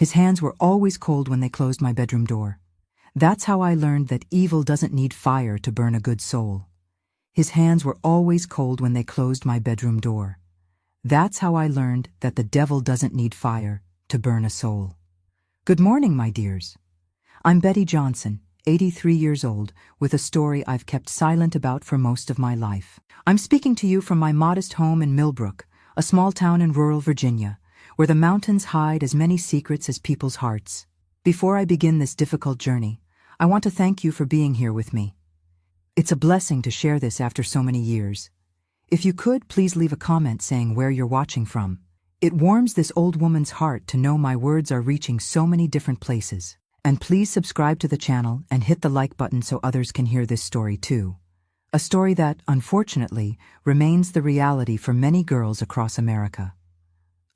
His hands were always cold when they closed my bedroom door. That's how I learned that evil doesn't need fire to burn a good soul. His hands were always cold when they closed my bedroom door. That's how I learned that the devil doesn't need fire to burn a soul. Good morning, my dears. I'm Betty Johnson, 83 years old, with a story I've kept silent about for most of my life. I'm speaking to you from my modest home in Millbrook, a small town in rural Virginia, where the mountains hide as many secrets as people's hearts. Before I begin this difficult journey, I want to thank you for being here with me. It's a blessing to share this after so many years. If you could, please leave a comment saying where you're watching from. It warms this old woman's heart to know my words are reaching so many different places. And please subscribe to the channel and hit the like button so others can hear this story too. A story that, unfortunately, remains the reality for many girls across America.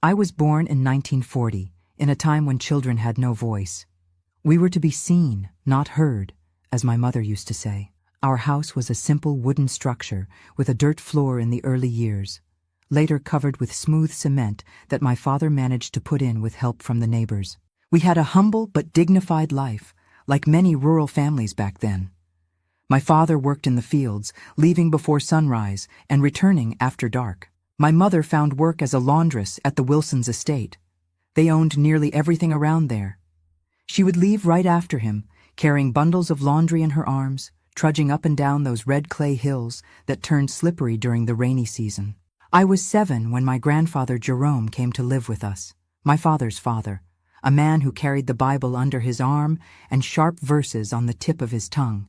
I was born in 1940, in a time when children had no voice. We were to be seen, not heard, as my mother used to say. Our house was a simple wooden structure with a dirt floor in the early years, later covered with smooth cement that my father managed to put in with help from the neighbors. We had a humble but dignified life, like many rural families back then. My father worked in the fields, leaving before sunrise and returning after dark. My mother found work as a laundress at the Wilsons' estate. They owned nearly everything around there. She would leave right after him, carrying bundles of laundry in her arms, trudging up and down those red clay hills that turned slippery during the rainy season. I was 7 when my grandfather Jerome came to live with us, my father's father, a man who carried the Bible under his arm and sharp verses on the tip of his tongue.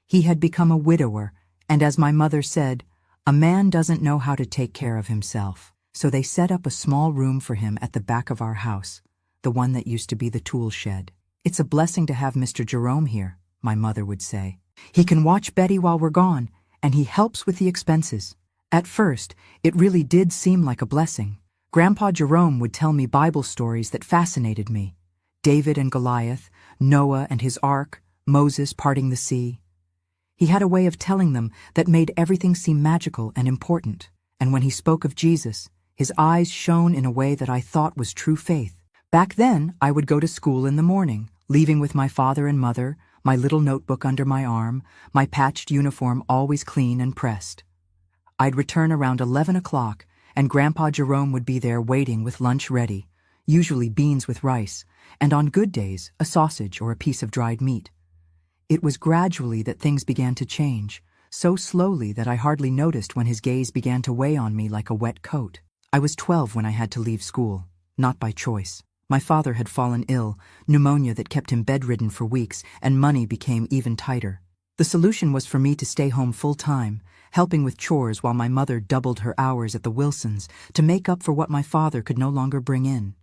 He had become a widower, and as my mother said, a man doesn't know how to take care of himself. So they set up a small room for him at the back of our house, the one that used to be the tool shed. It's a blessing to have Mr. Jerome here, my mother would say. He can watch Betty while we're gone, and he helps with the expenses. At first, it really did seem like a blessing. Grandpa Jerome would tell me Bible stories that fascinated me. David and Goliath, Noah and his ark, Moses parting the sea. He had a way of telling them that made everything seem magical and important. And when he spoke of Jesus, his eyes shone in a way that I thought was true faith. Back then, I would go to school in the morning, leaving with my father and mother, my little notebook under my arm, my patched uniform always clean and pressed. I'd return around 11 o'clock, and Grandpa Jerome would be there waiting with lunch ready, usually beans with rice, and on good days, a sausage or a piece of dried meat. It was gradually that things began to change, so slowly that I hardly noticed when his gaze began to weigh on me like a wet coat. I was 12 when I had to leave school, not by choice. My father had fallen ill, pneumonia that kept him bedridden for weeks, and money became even tighter. The solution was for me to stay home full-time, helping with chores while my mother doubled her hours at the Wilsons to make up for what my father could no longer bring in.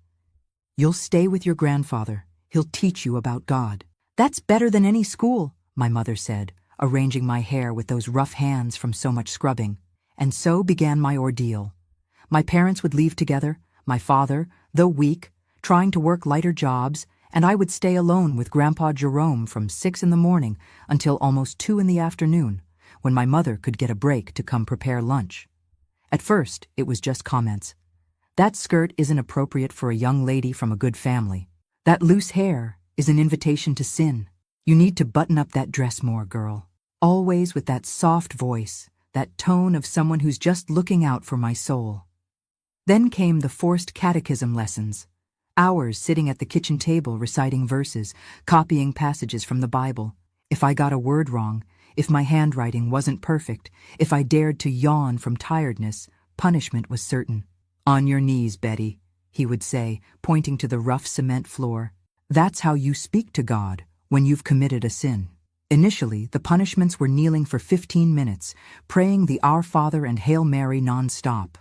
"You'll stay with your grandfather. He'll teach you about God." "That's better than any school," my mother said, arranging my hair with those rough hands from so much scrubbing. And so began my ordeal. My parents would leave together, my father, though weak, trying to work lighter jobs, and I would stay alone with Grandpa Jerome from 6 in the morning until almost 2 in the afternoon, when my mother could get a break to come prepare lunch. At first, it was just comments. "That skirt isn't appropriate for a young lady from a good family. That loose hair is an invitation to sin. You need to button up that dress more, girl." Always with that soft voice, that tone of someone who's just looking out for my soul. Then came the forced catechism lessons. Hours sitting at the kitchen table reciting verses, copying passages from the Bible. If I got a word wrong, if my handwriting wasn't perfect, if I dared to yawn from tiredness, punishment was certain. "On your knees, Betty," he would say, pointing to the rough cement floor. "That's how you speak to God when you've committed a sin." Initially, the punishments were kneeling for 15 minutes, praying the Our Father and Hail Mary non-stop.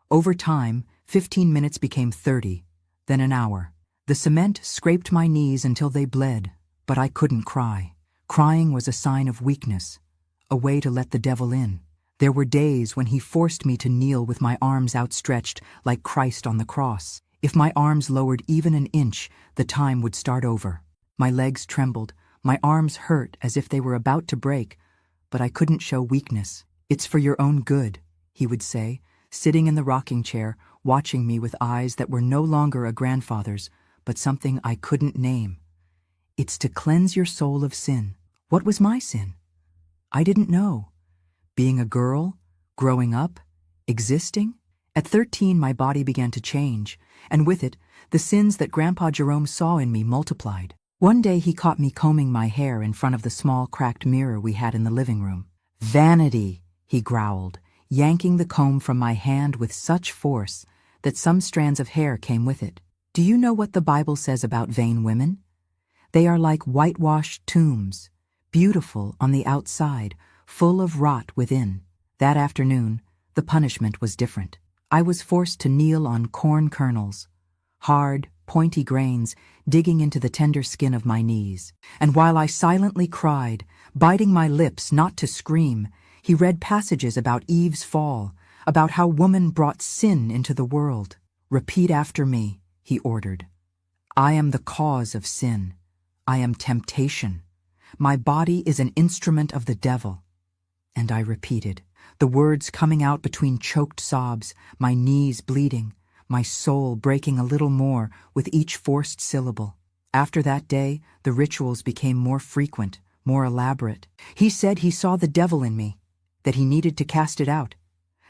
Over time, 15 minutes became 30, then an hour. The cement scraped my knees until they bled, but I couldn't cry. Crying was a sign of weakness, a way to let the devil in. There were days when he forced me to kneel with my arms outstretched like Christ on the cross. If my arms lowered even an inch, the time would start over. My legs trembled, my arms hurt as if they were about to break, but I couldn't show weakness. "It's for your own good," he would say, sitting in the rocking chair, watching me with eyes that were no longer a grandfather's, but something I couldn't name. It's to cleanse your soul of sin. What was my sin? I didn't know. Being a girl, growing up, existing? At 13, my body began to change, and with it, the sins that Grandpa Jerome saw in me multiplied. One day he caught me combing my hair in front of the small cracked mirror we had in the living room. "Vanity," he growled, yanking the comb from my hand with such force that some strands of hair came with it. "Do you know what the Bible says about vain women? They are like whitewashed tombs, beautiful on the outside, full of rot within." That afternoon, the punishment was different. I was forced to kneel on corn kernels, hard, pointy grains digging into the tender skin of my knees. And while I silently cried, biting my lips not to scream, he read passages about Eve's fall, about how woman brought sin into the world. "Repeat after me," he ordered. "I am the cause of sin. I am temptation. My body is an instrument of the devil." And I repeated, the words coming out between choked sobs, my knees bleeding, my soul breaking a little more with each forced syllable. After that day, the rituals became more frequent, more elaborate. He said he saw the devil in me, that he needed to cast it out,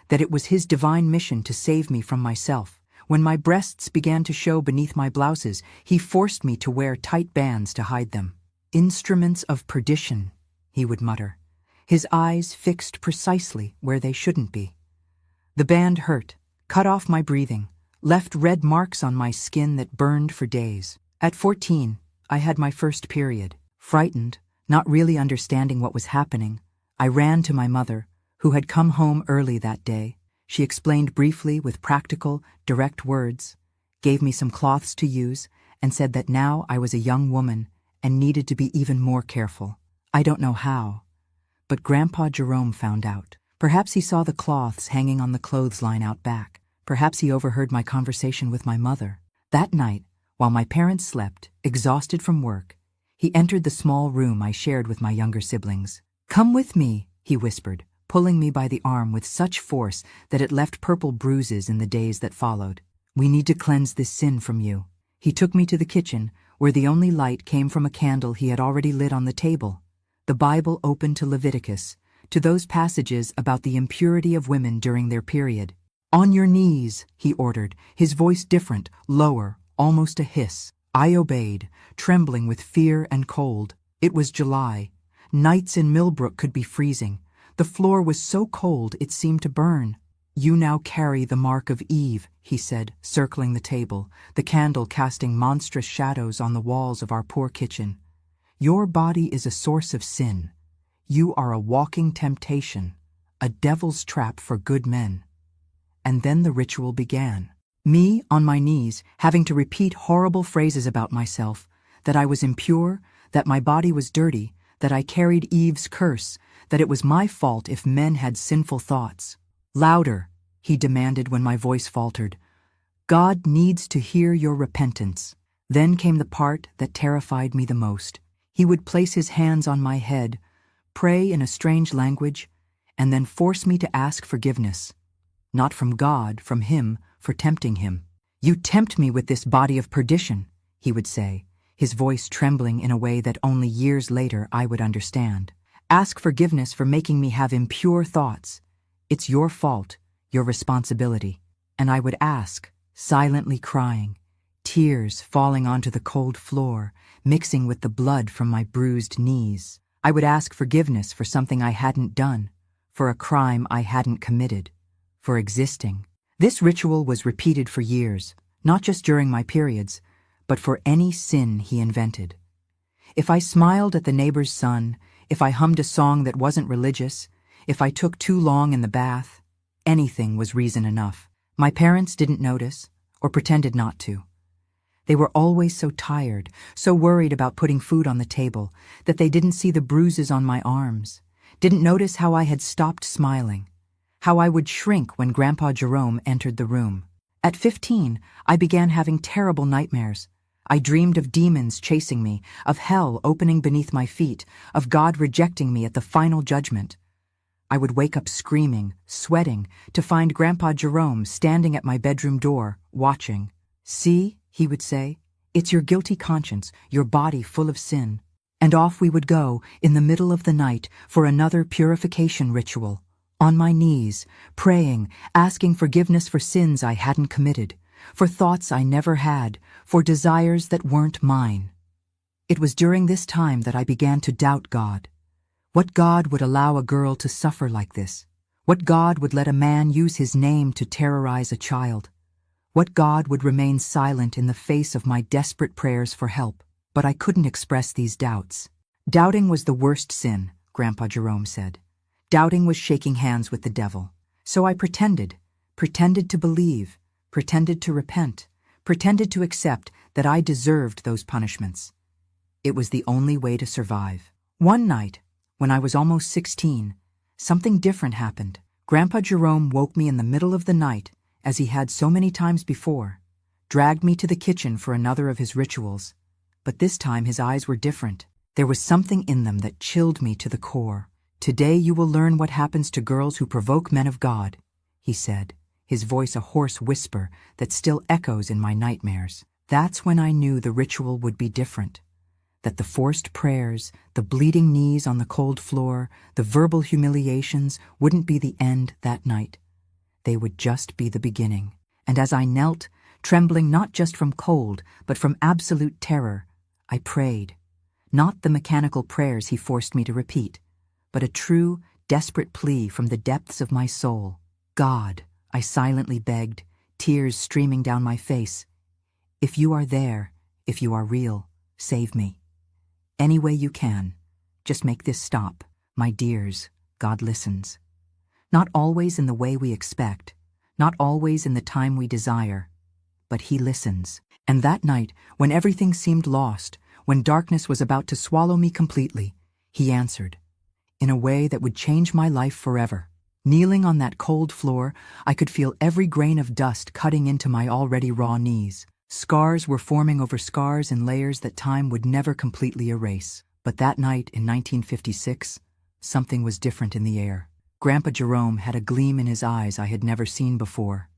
that it was his divine mission to save me from myself. When my breasts began to show beneath my blouses, he forced me to wear tight bands to hide them. "Instruments of perdition," he would mutter, his eyes fixed precisely where they shouldn't be. The band hurt, cut off my breathing, left red marks on my skin that burned for days. At 14, I had my first period. Frightened, not really understanding what was happening, I ran to my mother, who had come home early that day. She explained briefly with practical, direct words, gave me some cloths to use, and said that now I was a young woman and needed to be even more careful. I don't know how, but Grandpa Jerome found out. Perhaps he saw the cloths hanging on the clothesline out back. Perhaps he overheard my conversation with my mother. That night, while my parents slept, exhausted from work, he entered the small room I shared with my younger siblings. "Come with me," he whispered, pulling me by the arm with such force that it left purple bruises in the days that followed. "We need to cleanse this sin from you." He took me to the kitchen, where the only light came from a candle he had already lit on the table. The Bible open to Leviticus, to those passages about the impurity of women during their period. "On your knees," he ordered, his voice different, lower, almost a hiss. I obeyed, trembling with fear and cold. It was July. Nights in Millbrook could be freezing. The floor was so cold it seemed to burn. "You now carry the mark of Eve," he said, circling the table, the candle casting monstrous shadows on the walls of our poor kitchen. "Your body is a source of sin. You are a walking temptation, a devil's trap for good men." And then the ritual began. Me, on my knees, having to repeat horrible phrases about myself, that I was impure, that my body was dirty, that I carried Eve's curse, that it was my fault if men had sinful thoughts. "Louder," he demanded when my voice faltered. "God needs to hear your repentance." Then came the part that terrified me the most. He would place his hands on my head, pray in a strange language, and then force me to ask forgiveness. Not from God, from him, for tempting him. "You tempt me with this body of perdition," he would say, his voice trembling in a way that only years later I would understand. "Ask forgiveness for making me have impure thoughts. It's your fault, your responsibility." And I would ask, silently crying, tears falling onto the cold floor, mixing with the blood from my bruised knees. I would ask forgiveness for something I hadn't done, for a crime I hadn't committed, for existing. This ritual was repeated for years, not just during my periods, but for any sin he invented. If I smiled at the neighbor's son, if I hummed a song that wasn't religious, if I took too long in the bath, anything was reason enough. My parents didn't notice, or pretended not to. They were always so tired, so worried about putting food on the table, that they didn't see the bruises on my arms, didn't notice how I had stopped smiling, how I would shrink when Grandpa Jerome entered the room. At 15, I began having terrible nightmares. I dreamed of demons chasing me, of hell opening beneath my feet, of God rejecting me at the final judgment. I would wake up screaming, sweating, to find Grandpa Jerome standing at my bedroom door, watching. "See," he would say, It's your guilty conscience, your body full of sin. And off we would go, in the middle of the night, for another purification ritual. On my knees, praying, asking forgiveness for sins I hadn't committed, for thoughts I never had, for desires that weren't mine. It was during this time that I began to doubt God. What God would allow a girl to suffer like this? What God would let a man use his name to terrorize a child? What God would remain silent in the face of my desperate prayers for help? But I couldn't express these doubts. Doubting was the worst sin, Grandpa Jerome said. Doubting was shaking hands with the devil. So I pretended to believe, pretended to repent, pretended to accept that I deserved those punishments. It was the only way to survive. One night, when I was almost 16, something different happened. Grandpa Jerome woke me in the middle of the night, as he had so many times before, dragged me to the kitchen for another of his rituals. But this time his eyes were different. There was something in them that chilled me to the core. "Today you will learn what happens to girls who provoke men of God," he said, his voice a hoarse whisper that still echoes in my nightmares. That's when I knew the ritual would be different. That the forced prayers, the bleeding knees on the cold floor, the verbal humiliations wouldn't be the end that night. They would just be the beginning. And as I knelt, trembling not just from cold, but from absolute terror, I prayed. Not the mechanical prayers he forced me to repeat, but a true, desperate plea from the depths of my soul. "God," I silently begged, tears streaming down my face, "if you are there, if you are real, save me. Any way you can, just make this stop. My dears, God listens. Not always in the way we expect, not always in the time we desire, but He listens." And that night, when everything seemed lost, when darkness was about to swallow me completely, He answered, in a way that would change my life forever. Kneeling on that cold floor, I could feel every grain of dust cutting into my already raw knees. Scars were forming over scars in layers that time would never completely erase. But that night in 1956, something was different in the air. Grandpa Jerome had a gleam in his eyes I had never seen before.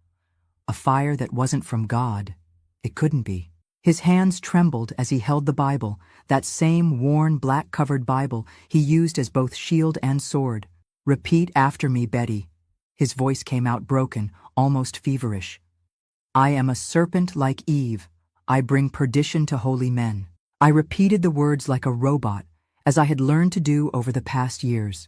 A fire that wasn't from God. It couldn't be. His hands trembled as he held the Bible, that same worn, black-covered Bible he used as both shield and sword. "Repeat after me, Betty." His voice came out broken, almost feverish. "I am a serpent like Eve. I bring perdition to holy men." I repeated the words like a robot, as I had learned to do over the past years.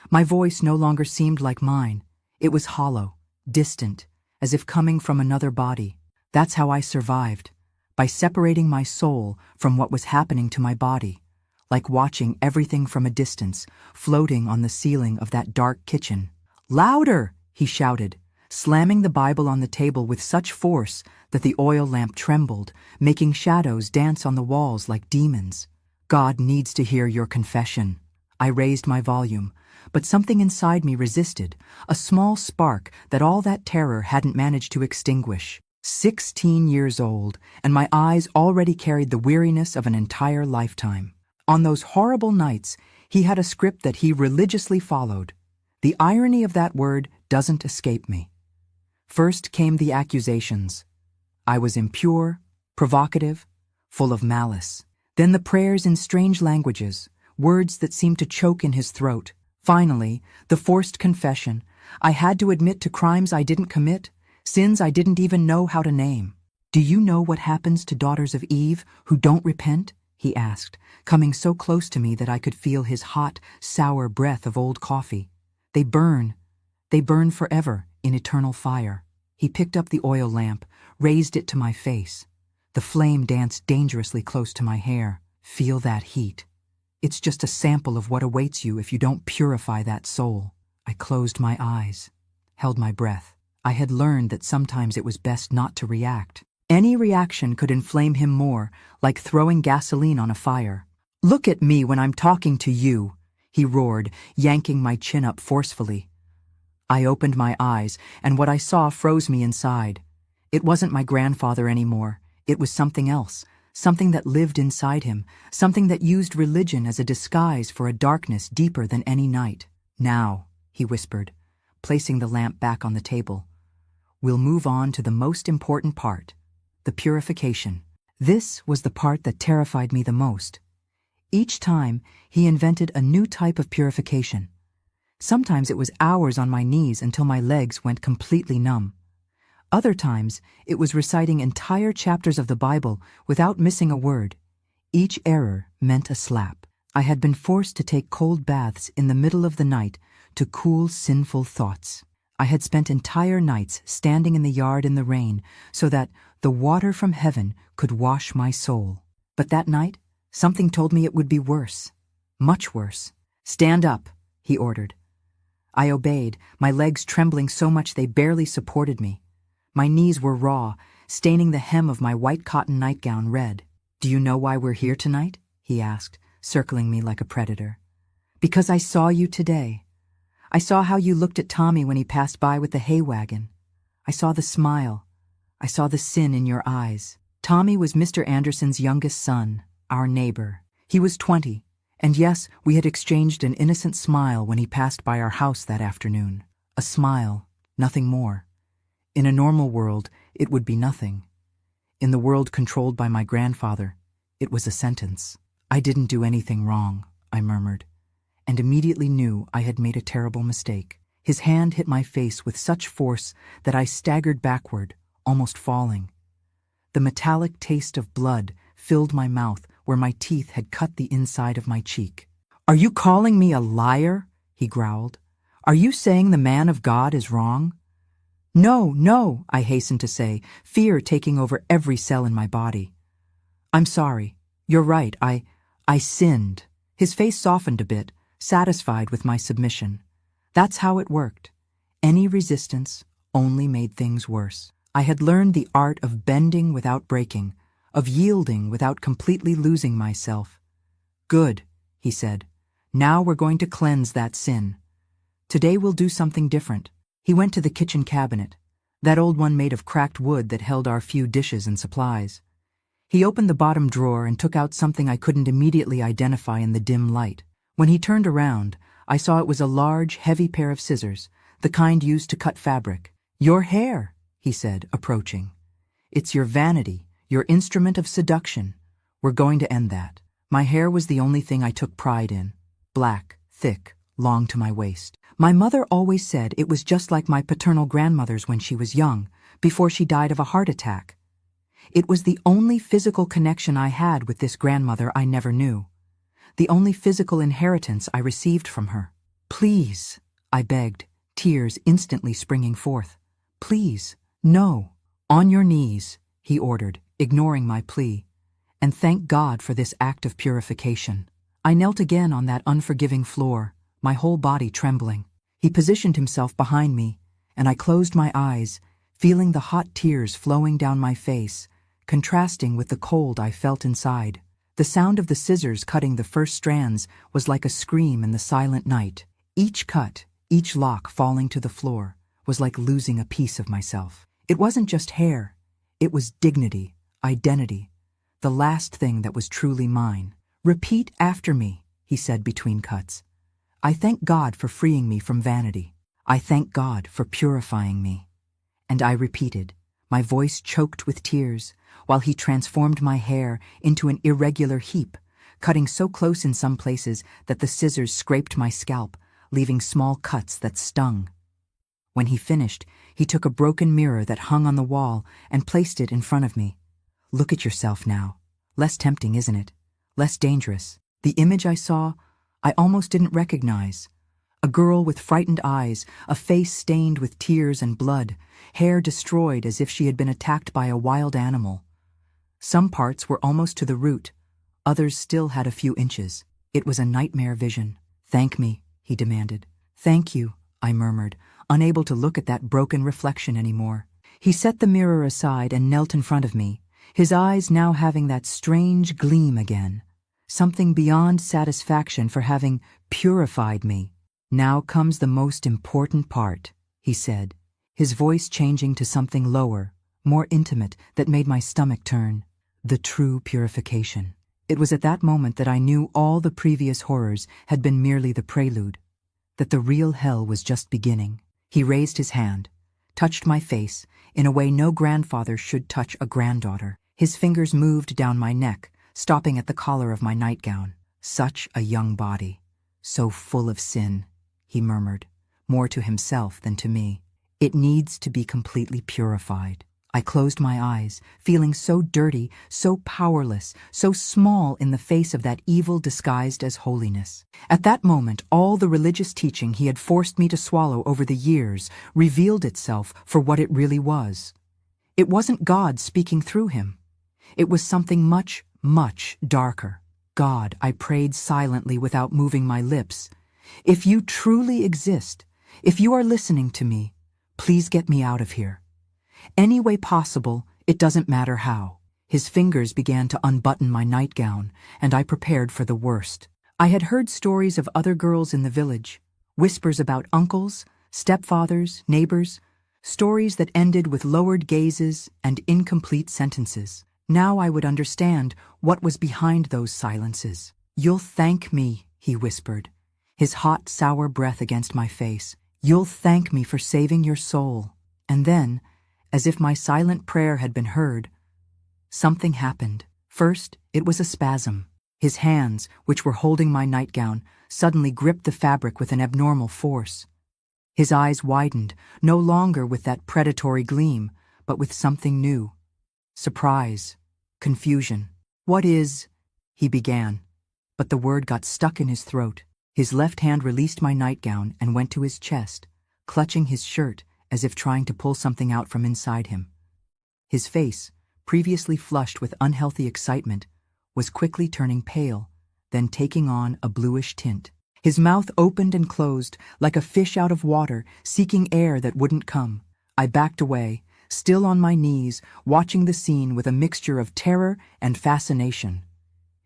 My voice no longer seemed like mine. It was hollow, distant, as if coming from another body. That's how I survived, by separating my soul from what was happening to my body, like watching everything from a distance, floating on the ceiling of that dark kitchen. "Louder!" he shouted, slamming the Bible on the table with such force that the oil lamp trembled, making shadows dance on the walls like demons. "God needs to hear your confession." I raised my volume, but something inside me resisted, a small spark that all that terror hadn't managed to extinguish. 16 years old, and my eyes already carried the weariness of an entire lifetime. On those horrible nights, he had a script that he religiously followed. The irony of that word doesn't escape me. First came the accusations. I was impure, provocative, full of malice. Then the prayers in strange languages, words that seemed to choke in his throat. Finally, the forced confession. I had to admit to crimes I didn't commit, sins I didn't even know how to name. "Do you know what happens to daughters of Eve who don't repent?" he asked, coming so close to me that I could feel his hot, sour breath of old coffee. They burn forever in eternal fire." He picked up the oil lamp, raised it to my face. The flame danced dangerously close to my hair. "Feel that heat. It's just a sample of what awaits you if you don't purify that soul." I closed my eyes, held my breath. I had learned that sometimes it was best not to react. Any reaction could inflame him more, like throwing gasoline on a fire. "Look at me when I'm talking to you," he roared, yanking my chin up forcefully. I opened my eyes, and what I saw froze me inside. It wasn't my grandfather anymore. It was something else, something that lived inside him, something that used religion as a disguise for a darkness deeper than any night. "Now," he whispered, placing the lamp back on the table, "we'll move on to the most important part, the purification." This was the part that terrified me the most. Each time, he invented a new type of purification. Sometimes it was hours on my knees until my legs went completely numb. Other times, it was reciting entire chapters of the Bible without missing a word. Each error meant a slap. I had been forced to take cold baths in the middle of the night to cool sinful thoughts. I had spent entire nights standing in the yard in the rain so that the water from heaven could wash my soul. But that night, something told me it would be worse. Much worse. "Stand up," he ordered. I obeyed, my legs trembling so much they barely supported me. My knees were raw, staining the hem of my white cotton nightgown red. "Do you know why we're here tonight?" he asked, circling me like a predator. "Because I saw you today. I saw how you looked at Tommy when he passed by with the hay wagon. I saw the smile. I saw the sin in your eyes." Tommy was Mr. Anderson's youngest son, our neighbor. He was 20, and yes, we had exchanged an innocent smile when he passed by our house that afternoon. A smile, nothing more. In a normal world, it would be nothing. In the world controlled by my grandfather, it was a sentence. "I didn't do anything wrong," I murmured, and immediately knew I had made a terrible mistake. His hand hit my face with such force that I staggered backward, almost falling. The metallic taste of blood filled my mouth where my teeth had cut the inside of my cheek. "Are you calling me a liar?" he growled. "Are you saying the man of God is wrong?" "No, no," I hastened to say, fear taking over every cell in my body. "I'm sorry. You're right. I sinned." His face softened a bit, satisfied with my submission. That's how it worked. Any resistance only made things worse. I had learned the art of bending without breaking, of yielding without completely losing myself. "Good," he said. "Now we're going to cleanse that sin. Today we'll do something different." He went to the kitchen cabinet, that old one made of cracked wood that held our few dishes and supplies. He opened the bottom drawer and took out something I couldn't immediately identify in the dim light. When he turned around, I saw it was a large, heavy pair of scissors, the kind used to cut fabric. "Your hair," he said, approaching. "It's your vanity, your instrument of seduction. We're going to end that." My hair was the only thing I took pride in. Black, thick, long to my waist. My mother always said it was just like my paternal grandmother's when she was young, before she died of a heart attack. It was the only physical connection I had with this grandmother I never knew. The only physical inheritance I received from her. "Please," I begged, tears instantly springing forth. "Please, no." "On your knees," he ordered, ignoring my plea. "And thank God for this act of purification." I knelt again on that unforgiving floor, my whole body trembling. He positioned himself behind me, and I closed my eyes, feeling the hot tears flowing down my face, contrasting with the cold I felt inside. The sound of the scissors cutting the first strands was like a scream in the silent night. Each cut, each lock falling to the floor, was like losing a piece of myself. It wasn't just hair. It was dignity, identity, the last thing that was truly mine. "Repeat after me," he said between cuts. "I thank God for freeing me from vanity. I thank God for purifying me." And I repeated, my voice choked with tears, while he transformed my hair into an irregular heap, cutting so close in some places that the scissors scraped my scalp, leaving small cuts that stung. When he finished, he took a broken mirror that hung on the wall and placed it in front of me. "Look at yourself now. Less tempting, isn't it? Less dangerous." The image I saw, I almost didn't recognize. A girl with frightened eyes, a face stained with tears and blood, hair destroyed as if she had been attacked by a wild animal. Some parts were almost to the root, others still had a few inches. It was a nightmare vision. "Thank me," he demanded. "Thank you," I murmured, unable to look at that broken reflection anymore. He set the mirror aside and knelt in front of me, his eyes now having that strange gleam again, something beyond satisfaction for having purified me. "Now comes the most important part," he said, his voice changing to something lower, more intimate, that made my stomach turn. "The true purification." It was at that moment that I knew all the previous horrors had been merely the prelude, that the real hell was just beginning. He raised his hand, touched my face in a way no grandfather should touch a granddaughter. His fingers moved down my neck, stopping at the collar of my nightgown. Such a young body, so full of sin, he murmured, more to himself than to me. It needs to be completely purified. I closed my eyes, feeling so dirty, so powerless, so small in the face of that evil disguised as holiness. At that moment, all the religious teaching he had forced me to swallow over the years revealed itself for what it really was. It wasn't God speaking through him. It was something much, much darker. God, I prayed silently without moving my lips. If you truly exist, if you are listening to me, please get me out of here. Any way possible, it doesn't matter how. His fingers began to unbutton my nightgown, and I prepared for the worst. I had heard stories of other girls in the village, whispers about uncles, stepfathers, neighbors, stories that ended with lowered gazes and incomplete sentences. Now I would understand what was behind those silences. "You'll thank me," he whispered, his hot, sour breath against my face. "You'll thank me for saving your soul." And then, as if my silent prayer had been heard, something happened. First, it was a spasm. His hands, which were holding my nightgown, suddenly gripped the fabric with an abnormal force. His eyes widened, no longer with that predatory gleam, but with something new. Surprise, confusion. "What is—" he began, but the word got stuck in his throat. His left hand released my nightgown and went to his chest, clutching his shirt as if trying to pull something out from inside him. His face, previously flushed with unhealthy excitement, was quickly turning pale, then taking on a bluish tint. His mouth opened and closed like a fish out of water, seeking air that wouldn't come. I backed away, still on my knees, watching the scene with a mixture of terror and fascination.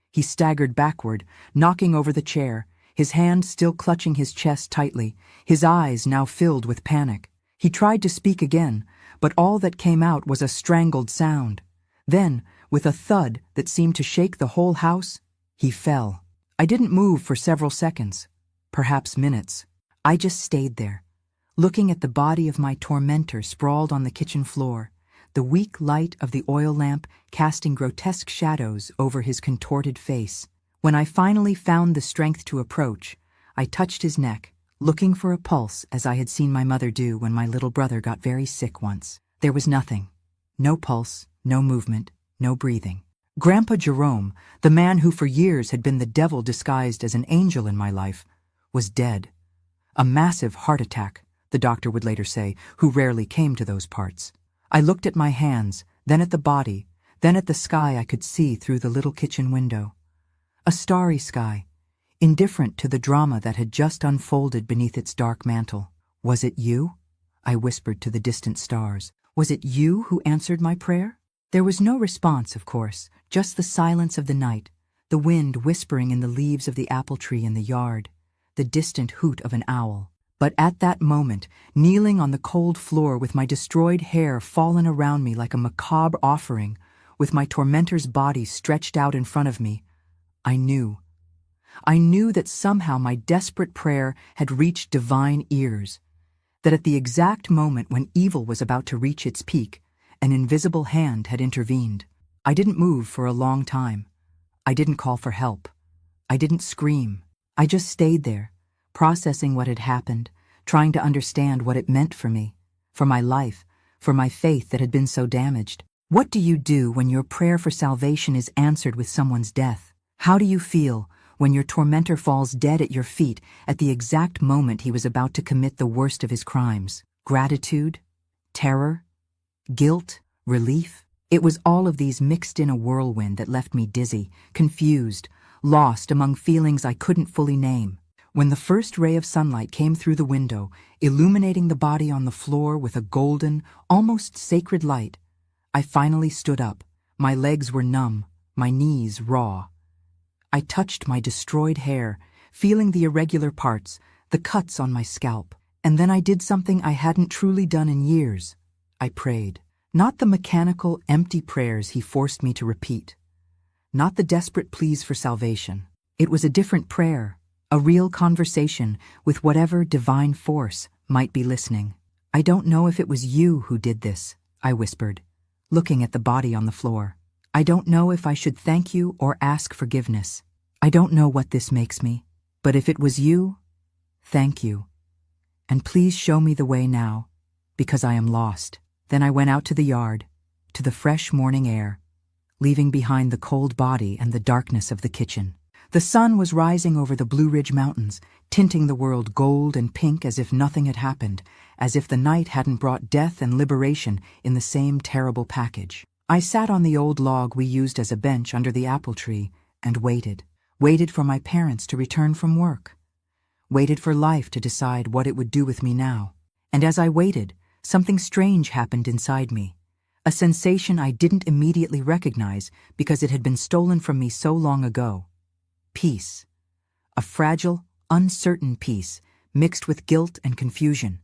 He staggered backward, knocking over the chair, his hand still clutching his chest tightly, his eyes now filled with panic. He tried to speak again, but all that came out was a strangled sound. Then, with a thud that seemed to shake the whole house, he fell. I didn't move for several seconds, perhaps minutes. I just stayed there, looking at the body of my tormentor sprawled on the kitchen floor, the weak light of the oil lamp casting grotesque shadows over his contorted face. When I finally found the strength to approach, I touched his neck, looking for a pulse as I had seen my mother do when my little brother got very sick once. There was nothing. No pulse, no movement, no breathing. Grandpa Jerome, the man who for years had been the devil disguised as an angel in my life, was dead. A massive heart attack, the doctor would later say, who rarely came to those parts. I looked at my hands, then at the body, then at the sky I could see through the little kitchen window. A starry sky, indifferent to the drama that had just unfolded beneath its dark mantle. "Was it you?" I whispered to the distant stars. "Was it you who answered my prayer?" There was no response, of course, just the silence of the night, the wind whispering in the leaves of the apple tree in the yard, the distant hoot of an owl. But at that moment, kneeling on the cold floor with my destroyed hair fallen around me like a macabre offering, with my tormentor's body stretched out in front of me, I knew that somehow my desperate prayer had reached divine ears, that at the exact moment when evil was about to reach its peak, an invisible hand had intervened. I didn't move for a long time. I didn't call for help. I didn't scream. I just stayed there, processing what had happened, trying to understand what it meant for me, for my life, for my faith that had been so damaged. What do you do when your prayer for salvation is answered with someone's death? How do you feel when your tormentor falls dead at your feet at the exact moment he was about to commit the worst of his crimes? Gratitude? Terror? Guilt? Relief? It was all of these mixed in a whirlwind that left me dizzy, confused, lost among feelings I couldn't fully name. When the first ray of sunlight came through the window, illuminating the body on the floor with a golden, almost sacred light, I finally stood up. My legs were numb, my knees raw. I touched my destroyed hair, feeling the irregular parts, the cuts on my scalp. And then I did something I hadn't truly done in years. I prayed. Not the mechanical, empty prayers he forced me to repeat. Not the desperate pleas for salvation. It was a different prayer, a real conversation with whatever divine force might be listening. "I don't know if it was you who did this," I whispered, looking at the body on the floor. I don't know if I should thank you or ask forgiveness. I don't know what this makes me, but if it was you, thank you. And please show me the way now, because I am lost." Then I went out to the yard, to the fresh morning air, leaving behind the cold body and the darkness of the kitchen. The sun was rising over the Blue Ridge Mountains, tinting the world gold and pink as if nothing had happened, as if the night hadn't brought death and liberation in the same terrible package. I sat on the old log we used as a bench under the apple tree and waited for my parents to return from work, waited for life to decide what it would do with me now. And as I waited, something strange happened inside me, a sensation I didn't immediately recognize because it had been stolen from me so long ago. Peace. A fragile, uncertain peace, mixed with guilt and confusion,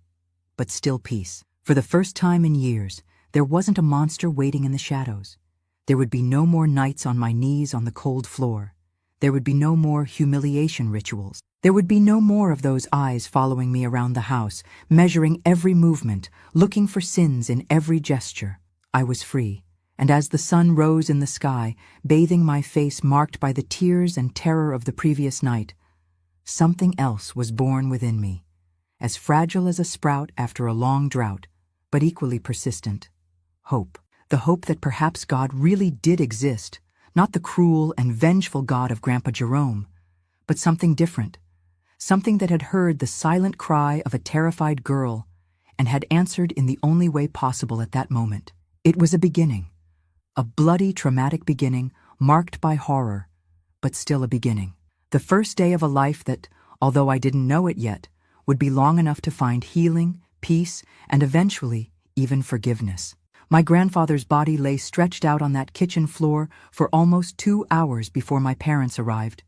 but still peace. For the first time in years, there wasn't a monster waiting in the shadows. There would be no more nights on my knees on the cold floor. There would be no more humiliation rituals. There would be no more of those eyes following me around the house, measuring every movement, looking for sins in every gesture. I was free, and as the sun rose in the sky, bathing my face marked by the tears and terror of the previous night, something else was born within me, as fragile as a sprout after a long drought, but equally persistent. Hope. The hope that perhaps God really did exist, not the cruel and vengeful God of Grandpa Jerome, but something different, something that had heard the silent cry of a terrified girl and had answered in the only way possible at that moment. It was a beginning, a bloody, traumatic beginning marked by horror, but still a beginning. The first day of a life that, although I didn't know it yet, would be long enough to find healing, peace, and eventually even forgiveness. My grandfather's body lay stretched out on that kitchen floor for almost 2 hours before my parents arrived.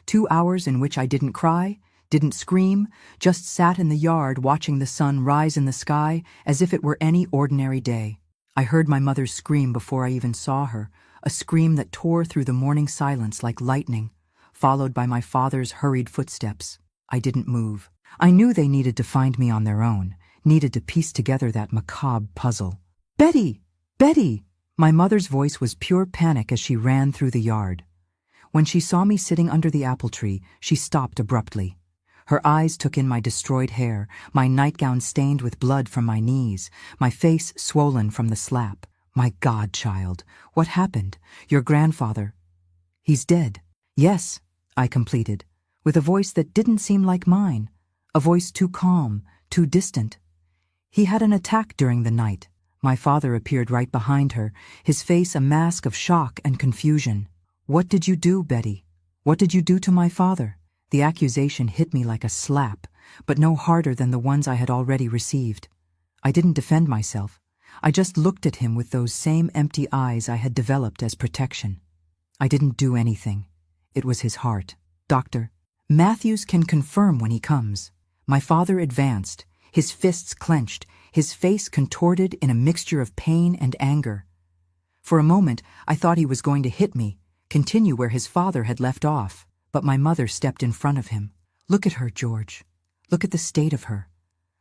2 hours in which I didn't cry, didn't scream, just sat in the yard watching the sun rise in the sky as if it were any ordinary day. I heard my mother's scream before I even saw her, a scream that tore through the morning silence like lightning, followed by my father's hurried footsteps. I didn't move. I knew they needed to find me on their own, needed to piece together that macabre puzzle. "Betty! Betty!" My mother's voice was pure panic as she ran through the yard. When she saw me sitting under the apple tree, she stopped abruptly. Her eyes took in my destroyed hair, my nightgown stained with blood from my knees, my face swollen from the slap. "My God, child, what happened? Your grandfather—" "He's dead." "Yes," I completed, with a voice that didn't seem like mine, a voice too calm, too distant. "He had an attack during the night." My father appeared right behind her, his face a mask of shock and confusion. "What did you do, Betty? What did you do to my father?" The accusation hit me like a slap, but no harder than the ones I had already received. I didn't defend myself. I just looked at him with those same empty eyes I had developed as protection. I didn't do anything. It was his heart. "Doctor, Matthews can confirm when he comes." My father advanced, his fists clenched, his face contorted in a mixture of pain and anger. For a moment, I thought he was going to hit me, continue where his father had left off. But my mother stepped in front of him. "Look at her, George. Look at the state of her.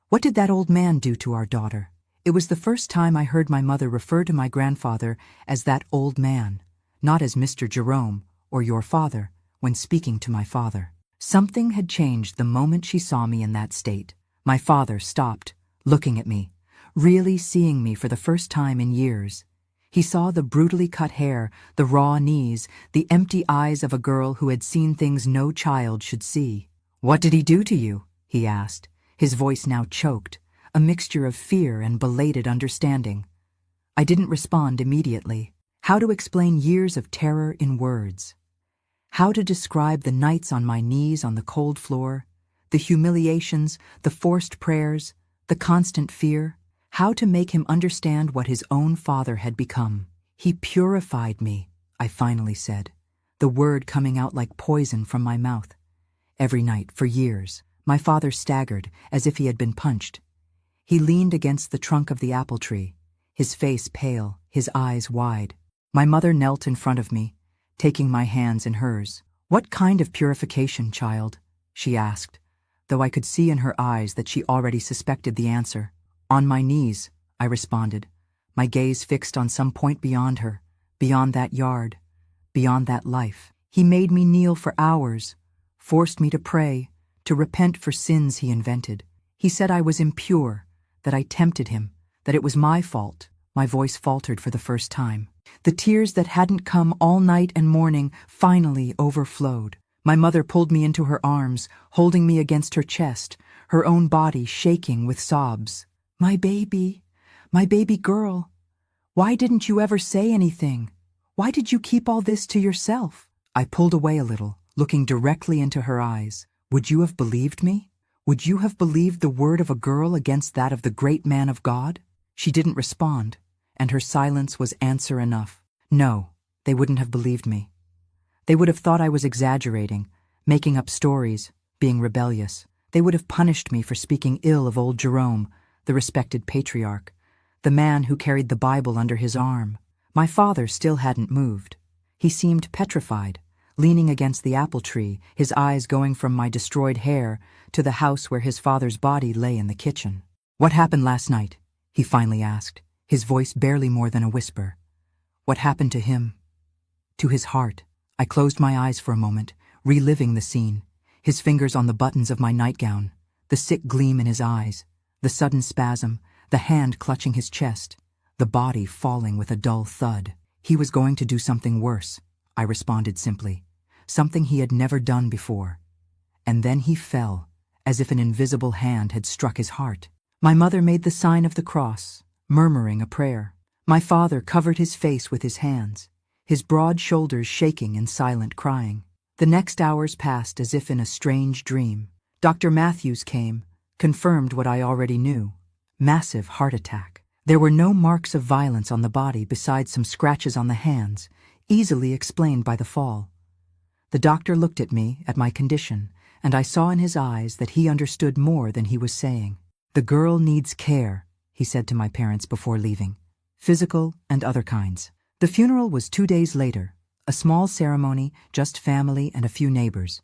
What did that old man do to our daughter?" It was the first time I heard my mother refer to my grandfather as that old man, not as Mr. Jerome or your father, when speaking to my father. Something had changed the moment she saw me in that state. My father stopped, looking at me, really seeing me for the first time in years. He saw the brutally cut hair, the raw knees, the empty eyes of a girl who had seen things no child should see. "What did he do to you?" he asked, his voice now choked, a mixture of fear and belated understanding. I didn't respond immediately. How to explain years of terror in words? How to describe the nights on my knees on the cold floor, the humiliations, the forced prayers, the constant fear? How to make him understand what his own father had become? "He purified me," I finally said, the word coming out like poison from my mouth. Every night, for years, my father staggered as if he had been punched. He leaned against the trunk of the apple tree, his face pale, his eyes wide. My mother knelt in front of me, taking my hands in hers. "What kind of purification, child?" she asked, though I could see in her eyes that she already suspected the answer. "On my knees," I responded, my gaze fixed on some point beyond her, beyond that yard, beyond that life. He made me kneel for hours, forced me to pray, to repent for sins he invented. He said I was impure, that I tempted him, that it was my fault. My voice faltered for the first time. The tears that hadn't come all night and morning finally overflowed. My mother pulled me into her arms, holding me against her chest, her own body shaking with sobs. My baby girl, why didn't you ever say anything? Why did you keep all this to yourself? I pulled away a little, looking directly into her eyes. Would you have believed me? Would you have believed the word of a girl against that of the great man of God? She didn't respond, and her silence was answer enough. No, they wouldn't have believed me. They would have thought I was exaggerating, making up stories, being rebellious. They would have punished me for speaking ill of old Jerome, the respected patriarch, the man who carried the Bible under his arm. My father still hadn't moved. He seemed petrified, leaning against the apple tree, his eyes going from my destroyed hair to the house where his father's body lay in the kitchen. "What happened last night?" he finally asked, his voice barely more than a whisper. "What happened to him? To his heart?" I closed my eyes for a moment, reliving the scene, his fingers on the buttons of my nightgown, the sick gleam in his eyes, the sudden spasm, the hand clutching his chest, the body falling with a dull thud. He was going to do something worse, I responded simply, something he had never done before. And then he fell, as if an invisible hand had struck his heart. My mother made the sign of the cross, murmuring a prayer. My father covered his face with his hands, his broad shoulders shaking in silent crying. The next hours passed as if in a strange dream. Dr. Matthews came, confirmed what I already knew. Massive heart attack. There were no marks of violence on the body besides some scratches on the hands, easily explained by the fall. The doctor looked at me, at my condition, and I saw in his eyes that he understood more than he was saying. "The girl needs care," he said to my parents before leaving, "physical and other kinds." The funeral was 2 days later, a small ceremony, just family and a few neighbors.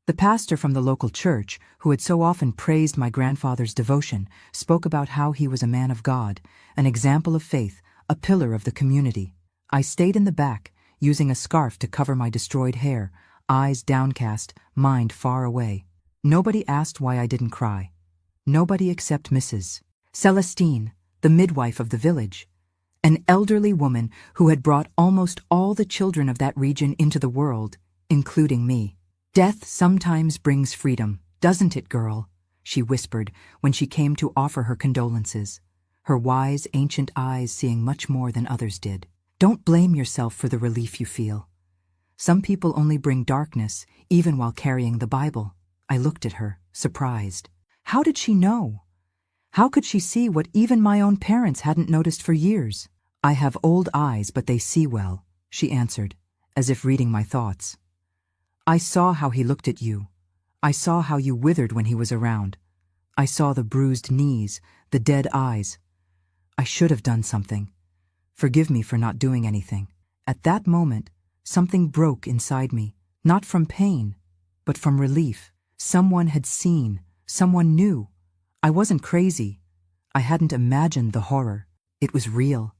The pastor from the local church, who had so often praised my grandfather's devotion, spoke about how he was a man of God, an example of faith, a pillar of the community. I stayed in the back, using a scarf to cover my destroyed hair, eyes downcast, mind far away. Nobody asked why I didn't cry. Nobody except Mrs. Celestine, the midwife of the village, an elderly woman who had brought almost all the children of that region into the world, including me. "Death sometimes brings freedom, doesn't it, girl?" she whispered when she came to offer her condolences, her wise, ancient eyes seeing much more than others did. "Don't blame yourself for the relief you feel. Some people only bring darkness, even while carrying the Bible." I looked at her, surprised. How did she know? How could she see what even my own parents hadn't noticed for years? "I have old eyes, but they see well," she answered, as if reading my thoughts. "I saw how he looked at you. I saw how you withered when he was around. I saw the bruised knees, the dead eyes. I should have done something. Forgive me for not doing anything." At that moment, something broke inside me, not from pain, but from relief. Someone had seen, someone knew. I wasn't crazy. I hadn't imagined the horror. It was real.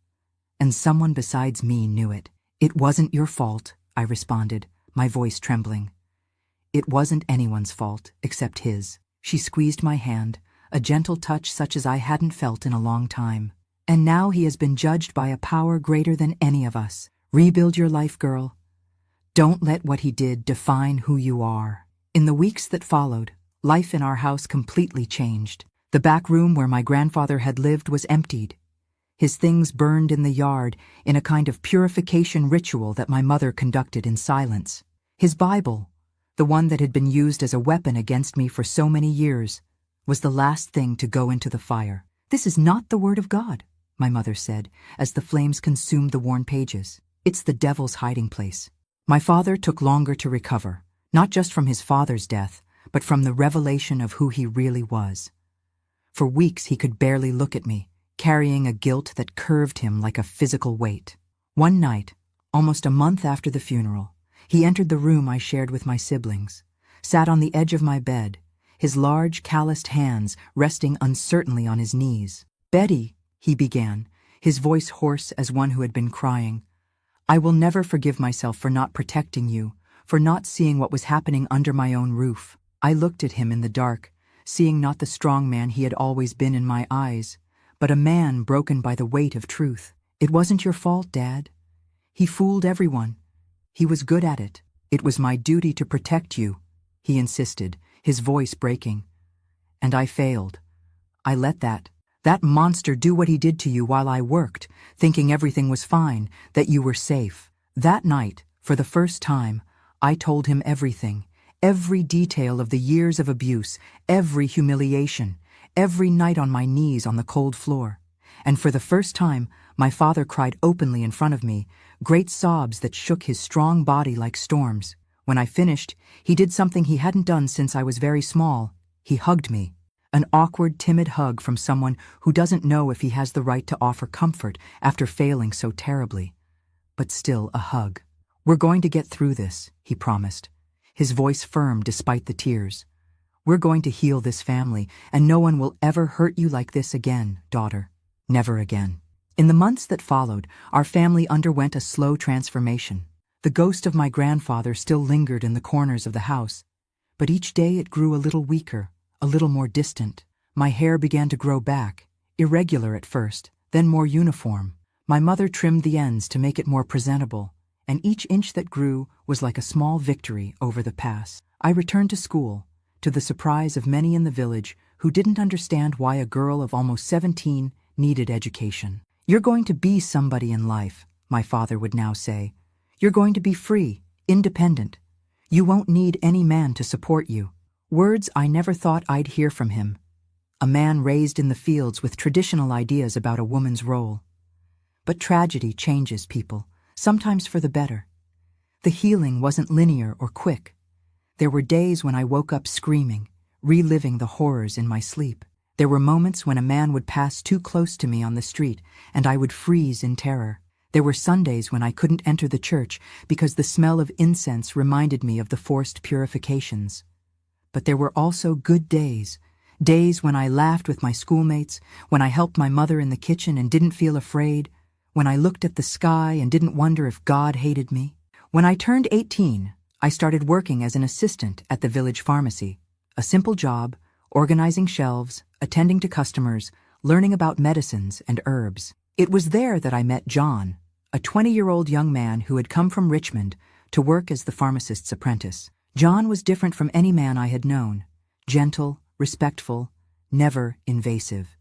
And someone besides me knew it. "It wasn't your fault," I responded, my voice trembling. "It wasn't anyone's fault, except his." She squeezed my hand, a gentle touch such as I hadn't felt in a long time. "And now he has been judged by a power greater than any of us. Rebuild your life, girl. Don't let what he did define who you are." In the weeks that followed, life in our house completely changed. The back room where my grandfather had lived was emptied. His things burned in the yard in a kind of purification ritual that my mother conducted in silence. His Bible, the one that had been used as a weapon against me for so many years, was the last thing to go into the fire. "This is not the word of God," my mother said, as the flames consumed the worn pages. "It's the devil's hiding place." My father took longer to recover, not just from his father's death, but from the revelation of who he really was. For weeks he could barely look at me, carrying a guilt that curved him like a physical weight. One night, almost a month after the funeral, he entered the room I shared with my siblings, sat on the edge of my bed, his large, calloused hands resting uncertainly on his knees. "Betty," he began, his voice hoarse as one who had been crying, I will never forgive myself for not protecting you, for not seeing what was happening under my own roof. I looked at him in the dark, seeing not the strong man he had always been in my eyes, but a man broken by the weight of truth. It wasn't your fault, Dad. He fooled everyone. He was good at it. It was my duty to protect you, he insisted, his voice breaking. And I failed. I let that monster do what he did to you while I worked, thinking everything was fine, that you were safe. That night, for the first time, I told him everything, every detail of the years of abuse, every humiliation, every night on my knees on the cold floor. And for the first time, my father cried openly in front of me, great sobs that shook his strong body like storms. When I finished, he did something he hadn't done since I was very small. He hugged me. An awkward, timid hug from someone who doesn't know if he has the right to offer comfort after failing so terribly. But still a hug. We're going to get through this, he promised, his voice firm despite the tears. We're going to heal this family, and no one will ever hurt you like this again, daughter. Never again. In the months that followed, our family underwent a slow transformation. The ghost of my grandfather still lingered in the corners of the house, but each day it grew a little weaker, a little more distant. My hair began to grow back, irregular at first, then more uniform. My mother trimmed the ends to make it more presentable, and each inch that grew was like a small victory over the past. I returned to school, to the surprise of many in the village who didn't understand why a girl of almost 17 needed education. You're going to be somebody in life, my father would now say. You're going to be free, independent. You won't need any man to support you. Words I never thought I'd hear from him. A man raised in the fields with traditional ideas about a woman's role. But tragedy changes people, sometimes for the better. The healing wasn't linear or quick. There were days when I woke up screaming, reliving the horrors in my sleep. There were moments when a man would pass too close to me on the street, and I would freeze in terror. There were Sundays when I couldn't enter the church because the smell of incense reminded me of the forced purifications. But there were also good days, days when I laughed with my schoolmates, when I helped my mother in the kitchen and didn't feel afraid, when I looked at the sky and didn't wonder if God hated me. When I turned 18, I started working as an assistant at the village pharmacy, a simple job, organizing shelves, attending to customers, learning about medicines and herbs. It was there that I met John, a 20-year-old young man who had come from Richmond to work as the pharmacist's apprentice. John was different from any man I had known, gentle, respectful, never invasive.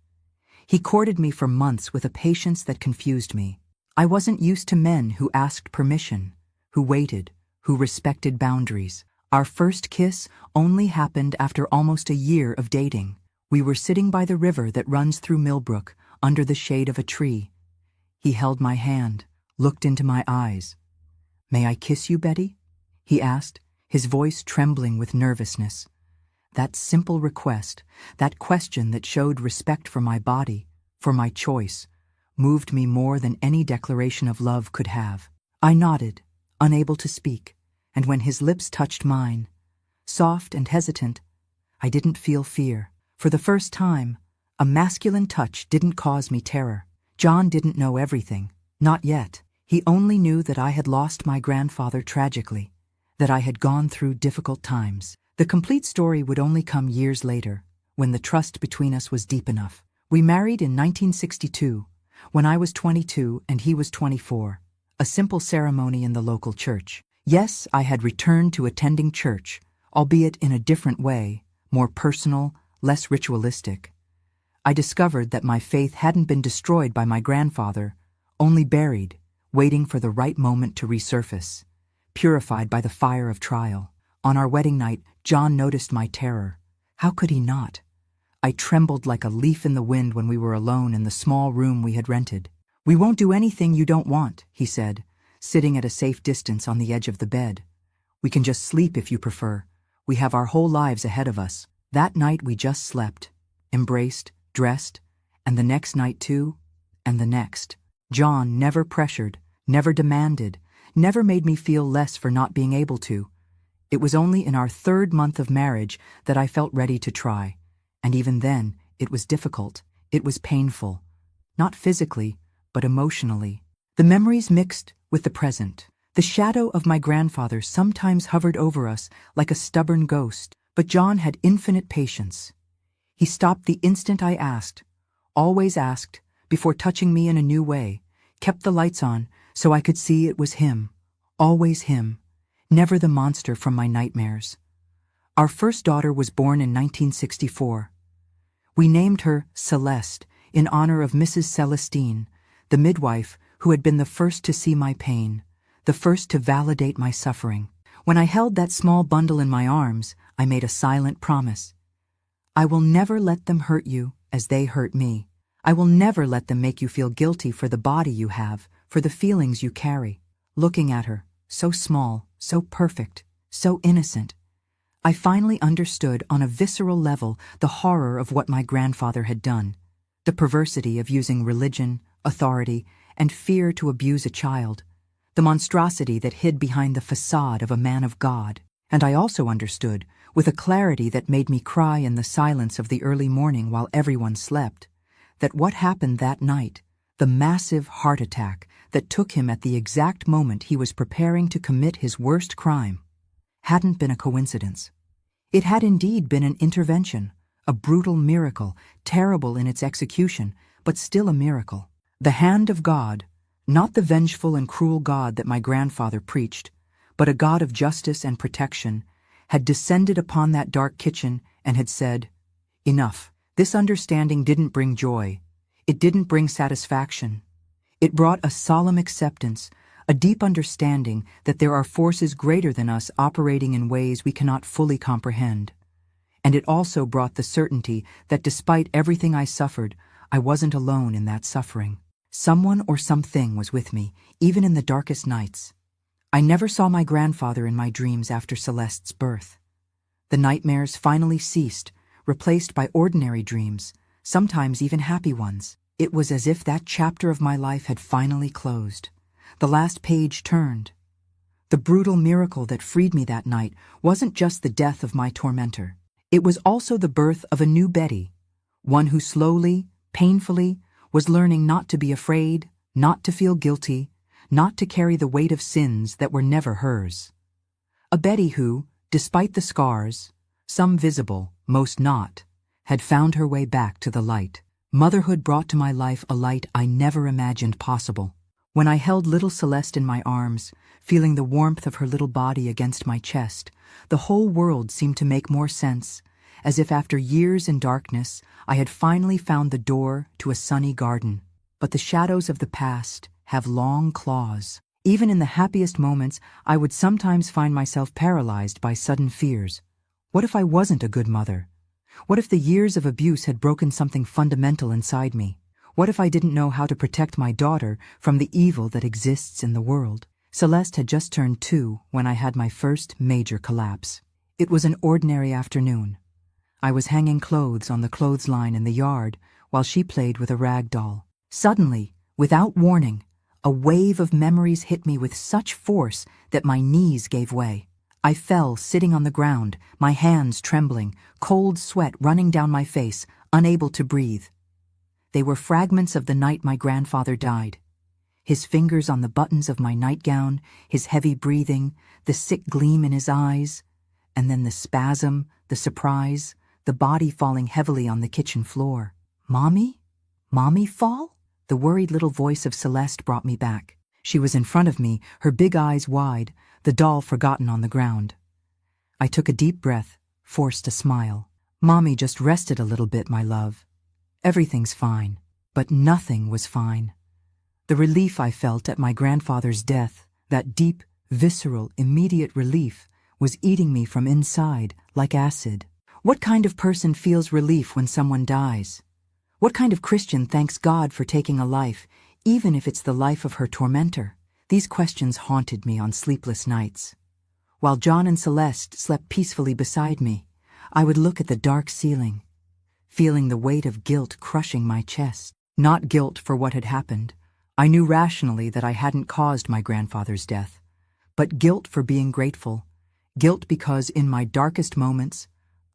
He courted me for months with a patience that confused me. I wasn't used to men who asked permission, who waited, who respected boundaries. Our first kiss only happened after almost a year of dating. We were sitting by the river that runs through Millbrook, under the shade of a tree. He held my hand, looked into my eyes. "May I kiss you, Betty?" he asked, his voice trembling with nervousness. That simple request, that question that showed respect for my body, for my choice, moved me more than any declaration of love could have. I nodded, unable to speak, and when his lips touched mine, soft and hesitant, I didn't feel fear. For the first time, a masculine touch didn't cause me terror. John didn't know everything, not yet. He only knew that I had lost my grandfather tragically, that I had gone through difficult times. The complete story would only come years later, when the trust between us was deep enough. We married in 1962, when I was 22 and he was 24, a simple ceremony in the local church. Yes, I had returned to attending church, albeit in a different way, more personal, less ritualistic. I discovered that my faith hadn't been destroyed by my grandfather, only buried, waiting for the right moment to resurface, purified by the fire of trial. On our wedding night, John noticed my terror. How could he not? I trembled like a leaf in the wind when we were alone in the small room we had rented. "We won't do anything you don't want," he said, sitting at a safe distance on the edge of the bed. "We can just sleep if you prefer. We have our whole lives ahead of us." That night we just slept, embraced, dressed, and the next night too, and the next. John never pressured, never demanded, never made me feel less for not being able to. It was only in our 3rd month of marriage that I felt ready to try, and even then it was difficult, it was painful, not physically, but emotionally. The memories mixed with the present. The shadow of my grandfather sometimes hovered over us like a stubborn ghost, but John had infinite patience. He stopped the instant I asked, always asked, before touching me in a new way, kept the lights on so I could see it was him, always him, never the monster from my nightmares. Our first daughter was born in 1964. We named her Celeste in honor of Mrs. Celestine, the midwife who had been the first to see my pain, the first to validate my suffering. When I held that small bundle in my arms, I made a silent promise. I will never let them hurt you as they hurt me. I will never let them make you feel guilty for the body you have, for the feelings you carry. Looking at her, so small, so perfect, so innocent, I finally understood on a visceral level the horror of what my grandfather had done, the perversity of using religion, authority, and fear to abuse a child, the monstrosity that hid behind the facade of a man of God. And I also understood, with a clarity that made me cry in the silence of the early morning while everyone slept, that what happened that night, the massive heart attack that took him at the exact moment he was preparing to commit his worst crime, hadn't been a coincidence. It had indeed been an intervention, a brutal miracle, terrible in its execution, but still a miracle. The hand of God, not the vengeful and cruel God that my grandfather preached, but a God of justice and protection, had descended upon that dark kitchen and had said, "Enough." This understanding didn't bring joy. It didn't bring satisfaction. It brought a solemn acceptance, a deep understanding that there are forces greater than us operating in ways we cannot fully comprehend. And it also brought the certainty that despite everything I suffered, I wasn't alone in that suffering. Someone or something was with me, even in the darkest nights. I never saw my grandfather in my dreams after Celeste's birth. The nightmares finally ceased, replaced by ordinary dreams, sometimes even happy ones. It was as if that chapter of my life had finally closed. The last page turned. The brutal miracle that freed me that night wasn't just the death of my tormentor. It was also the birth of a new Betty, one who slowly, painfully, was learning not to be afraid, not to feel guilty, not to carry the weight of sins that were never hers. A Betty who, despite the scars, some visible, most not, had found her way back to the light. Motherhood brought to my life a light I never imagined possible. When I held little Celeste in my arms, feeling the warmth of her little body against my chest, the whole world seemed to make more sense, as if after years in darkness, I had finally found the door to a sunny garden. But the shadows of the past have long claws. Even in the happiest moments, I would sometimes find myself paralyzed by sudden fears. What if I wasn't a good mother? What if the years of abuse had broken something fundamental inside me? What if I didn't know how to protect my daughter from the evil that exists in the world? Celeste had just turned 2 when I had my first major collapse. It was an ordinary afternoon. I was hanging clothes on the clothesline in the yard while she played with a rag doll. Suddenly, without warning, a wave of memories hit me with such force that my knees gave way. I fell sitting on the ground, my hands trembling, cold sweat running down my face, unable to breathe. They were fragments of the night my grandfather died. His fingers on the buttons of my nightgown, his heavy breathing, the sick gleam in his eyes, and then the spasm, the surprise, the body falling heavily on the kitchen floor. "Mommy? Mommy fall?" The worried little voice of Celeste brought me back. She was in front of me, her big eyes wide, the doll forgotten on the ground. I took a deep breath, forced a smile. "Mommy just rested a little bit, my love. Everything's fine." But nothing was fine. The relief I felt at my grandfather's death, that deep, visceral, immediate relief, was eating me from inside like acid. What kind of person feels relief when someone dies? What kind of Christian thanks God for taking a life, even if it's the life of her tormentor? These questions haunted me on sleepless nights. While John and Celeste slept peacefully beside me, I would look at the dark ceiling, feeling the weight of guilt crushing my chest. Not guilt for what had happened. I knew rationally that I hadn't caused my grandfather's death, but guilt for being grateful, guilt because in my darkest moments,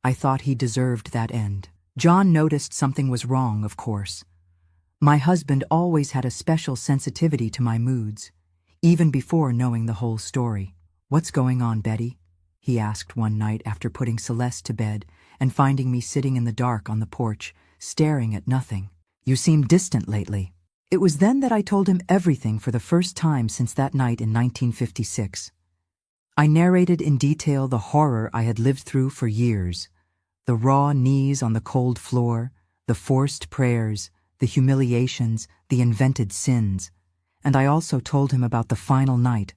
I thought he deserved that end. John noticed something was wrong, of course. My husband always had a special sensitivity to my moods. even before knowing the whole story. "What's going on, Betty?" he asked one night after putting Celeste to bed and finding me sitting in the dark on the porch, staring at nothing. "You seem distant lately." It was then that I told him everything for the first time since that night in 1956. I narrated in detail the horror I had lived through for years, the raw knees on the cold floor, the forced prayers, the humiliations, the invented sins. And I also told him about the final night,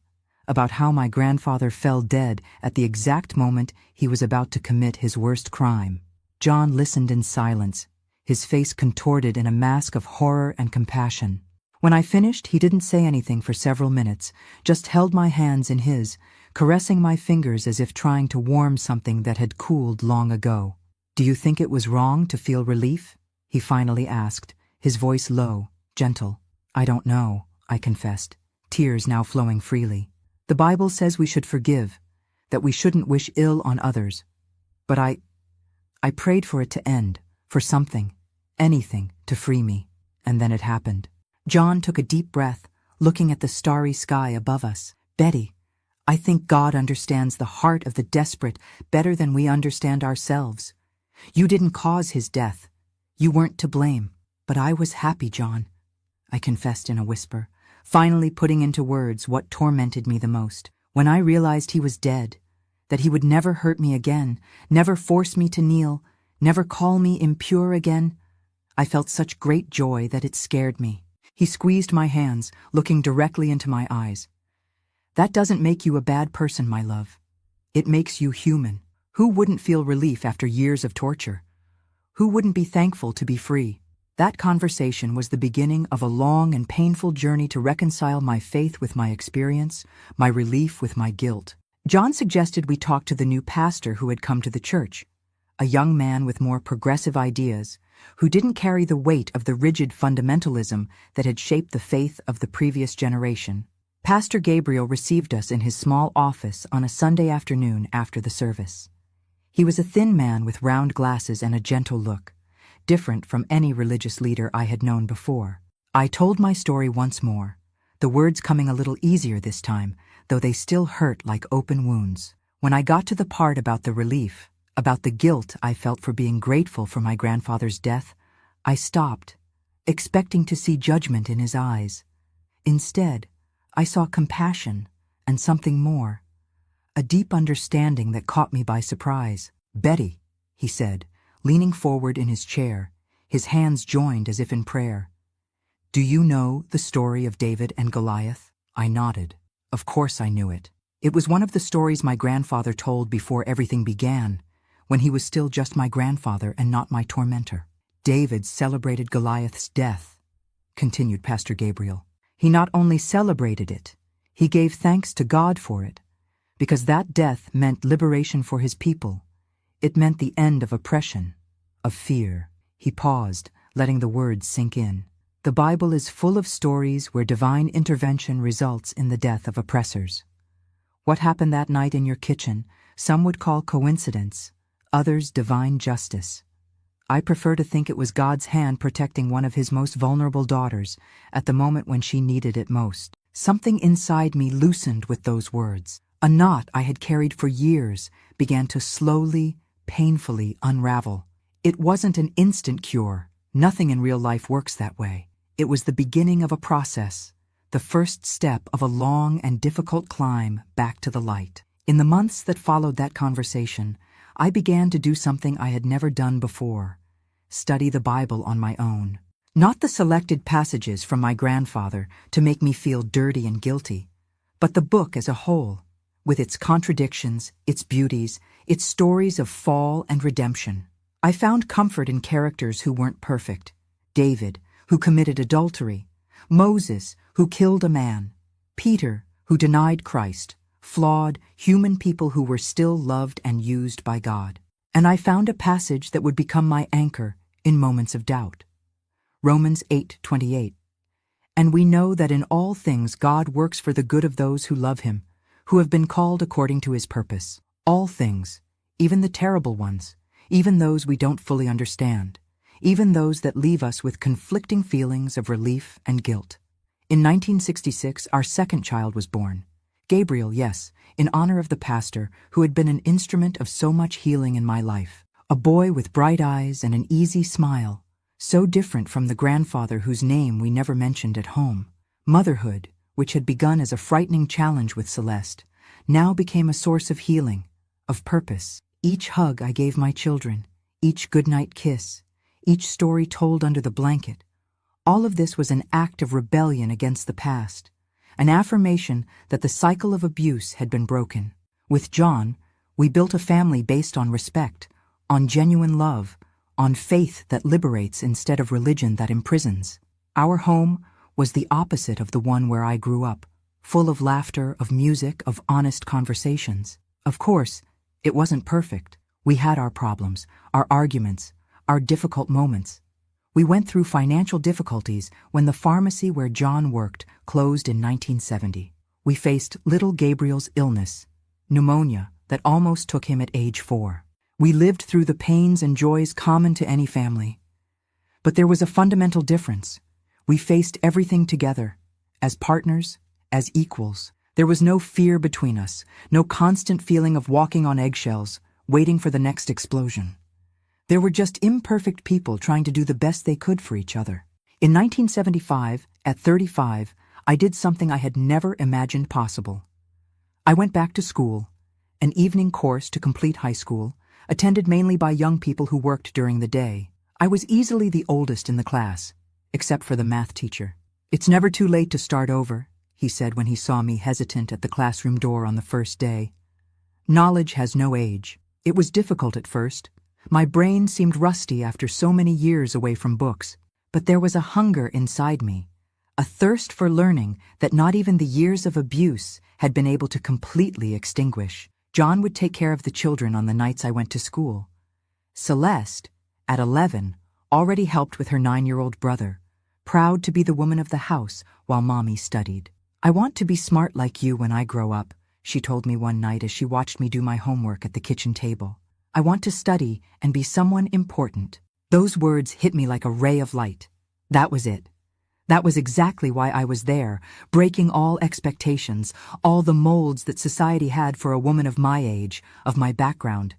about how my grandfather fell dead at the exact moment he was about to commit his worst crime. John listened in silence, his face contorted in a mask of horror and compassion. When I finished, he didn't say anything for several minutes, just held my hands in his, caressing my fingers as if trying to warm something that had cooled long ago. "Do you think it was wrong to feel relief?" he finally asked, his voice low, gentle. "I don't know," I confessed, tears now flowing freely. "The Bible says we should forgive, that we shouldn't wish ill on others. But I prayed for it to end, for something, anything, to free me. And then it happened." John took a deep breath, looking at the starry sky above us. "Betty, I think God understands the heart of the desperate better than we understand ourselves. You didn't cause his death. You weren't to blame. But I was happy, John," I confessed in a whisper, finally putting into words what tormented me the most. "When I realized he was dead, that he would never hurt me again, never force me to kneel, never call me impure again, I felt such great joy that it scared me." He squeezed my hands, looking directly into my eyes. "That doesn't make you a bad person, my love. It makes you human. Who wouldn't feel relief after years of torture? Who wouldn't be thankful to be free?" That conversation was the beginning of a long and painful journey to reconcile my faith with my experience, my relief with my guilt. John suggested we talk to the new pastor who had come to the church, a young man with more progressive ideas, who didn't carry the weight of the rigid fundamentalism that had shaped the faith of the previous generation. Pastor Gabriel received us in his small office on a Sunday afternoon after the service. He was a thin man with round glasses and a gentle look, different from any religious leader I had known before. I told my story once more, the words coming a little easier this time, though they still hurt like open wounds. When I got to the part about the relief, about the guilt I felt for being grateful for my grandfather's death, I stopped, expecting to see judgment in his eyes. Instead, I saw compassion and something more, a deep understanding that caught me by surprise. "Betty," he said, leaning forward in his chair, his hands joined as if in prayer. "Do you know the story of David and Goliath?" I nodded. Of course I knew it. It was one of the stories my grandfather told before everything began, when he was still just my grandfather and not my tormentor. "David celebrated Goliath's death," continued Pastor Gabriel. "He not only celebrated it, he gave thanks to God for it, because that death meant liberation for his people. It meant the end of oppression, of fear." He paused, letting the words sink in. "The Bible is full of stories where divine intervention results in the death of oppressors. What happened that night in your kitchen, some would call coincidence, others divine justice. I prefer to think it was God's hand protecting one of his most vulnerable daughters at the moment when she needed it most." Something inside me loosened with those words. A knot I had carried for years began to slowly, painfully unravel. It wasn't an instant cure. Nothing in real life works that way. It was the beginning of a process, the first step of a long and difficult climb back to the light. In the months that followed that conversation, I began to do something I had never done before: study the Bible on my own. Not the selected passages from my grandfather to make me feel dirty and guilty, but the book as a whole, with its contradictions, its beauties, its stories of fall and redemption. I found comfort in characters who weren't perfect: David, who committed adultery; Moses, who killed a man; Peter, who denied Christ; flawed, human people who were still loved and used by God. And I found a passage that would become my anchor in moments of doubt. Romans 8:28. "And we know that in all things God works for the good of those who love him, who have been called according to his purpose." All things, even the terrible ones, even those we don't fully understand, even those that leave us with conflicting feelings of relief and guilt. In 1966, our second child was born. Gabriel, yes, in honor of the pastor who had been an instrument of so much healing in my life. A boy with bright eyes and an easy smile, so different from the grandfather whose name we never mentioned at home. Motherhood, which had begun as a frightening challenge with Celeste, now became a source of healing, of purpose. Each hug I gave my children, each goodnight kiss, each story told under the blanket, all of this was an act of rebellion against the past, an affirmation that the cycle of abuse had been broken. With John, we built a family based on respect, on genuine love, on faith that liberates instead of religion that imprisons. Our home was the opposite of the one where I grew up, full of laughter, of music, of honest conversations. Of course, it wasn't perfect. We had our problems, our arguments, our difficult moments. We went through financial difficulties when the pharmacy where John worked closed in 1970. We faced little Gabriel's illness, pneumonia, that almost took him at age 4. We lived through the pains and joys common to any family. But there was a fundamental difference. We faced everything together, as partners, as equals. There was no fear between us, no constant feeling of walking on eggshells, waiting for the next explosion. There were just imperfect people trying to do the best they could for each other. In 1975, at 35, I did something I had never imagined possible. I went back to school, an evening course to complete high school, attended mainly by young people who worked during the day. I was easily the oldest in the class, except for the math teacher. "It's never too late to start over," he said when he saw me hesitant at the classroom door on the first day. Knowledge has no age. It was difficult at first. My brain seemed rusty after so many years away from books. But there was a hunger inside me, a thirst for learning that not even the years of abuse had been able to completely extinguish. John would take care of the children on the nights I went to school. Celeste, at 11, already helped with her 9-year-old brother, proud to be the woman of the house while Mommy studied. "I want to be smart like you when I grow up," she told me one night as she watched me do my homework at the kitchen table. "I want to study and be someone important." Those words hit me like a ray of light. That was it. That was exactly why I was there, breaking all expectations, all the molds that society had for a woman of my age, of my background.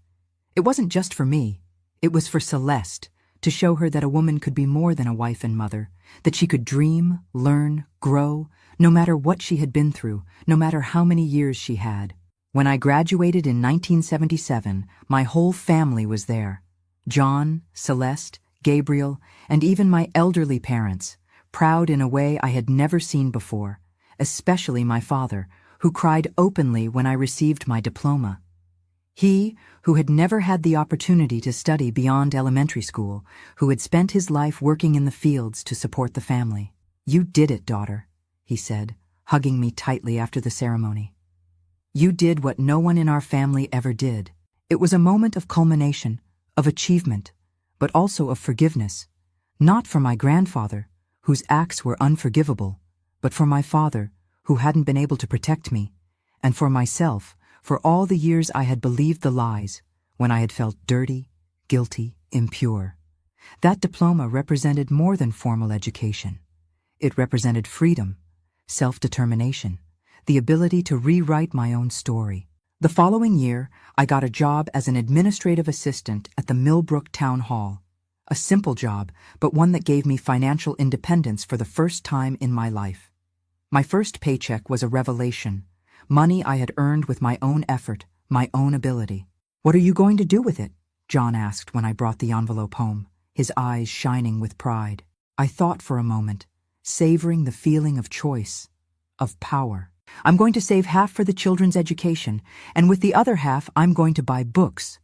It wasn't just for me. It was for Celeste, to show her that a woman could be more than a wife and mother, that she could dream, learn, grow, no matter what she had been through, no matter how many years she had. When I graduated in 1977, my whole family was there. John, Celeste, Gabriel, and even my elderly parents, proud in a way I had never seen before, especially my father, who cried openly when I received my diploma. He, who had never had the opportunity to study beyond elementary school, who had spent his life working in the fields to support the family. "You did it, daughter," he said, hugging me tightly after the ceremony. "You did what no one in our family ever did." It was a moment of culmination, of achievement, but also of forgiveness, not for my grandfather, whose acts were unforgivable, but for my father, who hadn't been able to protect me, and for myself, for all the years I had believed the lies, when I had felt dirty, guilty, impure. That diploma represented more than formal education. It represented freedom, self-determination, the ability to rewrite my own story. The following year, I got a job as an administrative assistant at the Millbrook Town Hall. A simple job, but one that gave me financial independence for the first time in my life. My first paycheck was a revelation, money I had earned with my own effort, my own ability. "What are you going to do with it?" John asked when I brought the envelope home, his eyes shining with pride. I thought for a moment, savoring the feeling of choice, of power. "I'm going to save half for the children's education, and with the other half I'm going to buy books.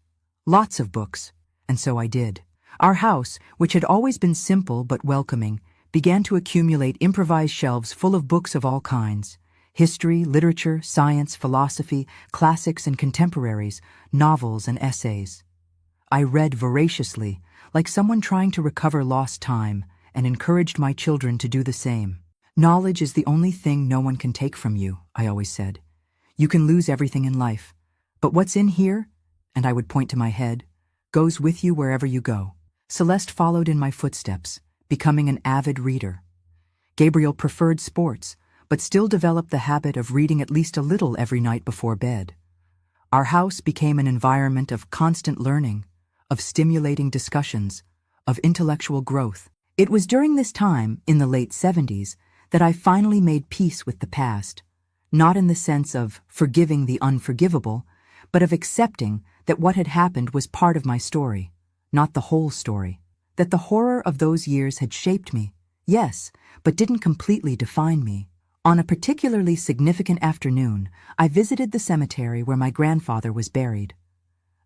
Lots of books." And so I did. Our house, which had always been simple but welcoming, began to accumulate improvised shelves full of books of all kinds: history, literature, science, philosophy, classics and contemporaries, novels and essays. I read voraciously, like someone trying to recover lost time, and encouraged my children to do the same. "Knowledge is the only thing no one can take from you," I always said. "You can lose everything in life, but what's in here," and I would point to my head, "goes with you wherever you go." Celeste followed in my footsteps, becoming an avid reader. Gabriel preferred sports, but still developed the habit of reading at least a little every night before bed. Our house became an environment of constant learning, of stimulating discussions, of intellectual growth. It was during this time, in the late 70s, that I finally made peace with the past, not in the sense of forgiving the unforgivable, but of accepting that what had happened was part of my story, not the whole story. That the horror of those years had shaped me, yes, but didn't completely define me. On a particularly significant afternoon, I visited the cemetery where my grandfather was buried.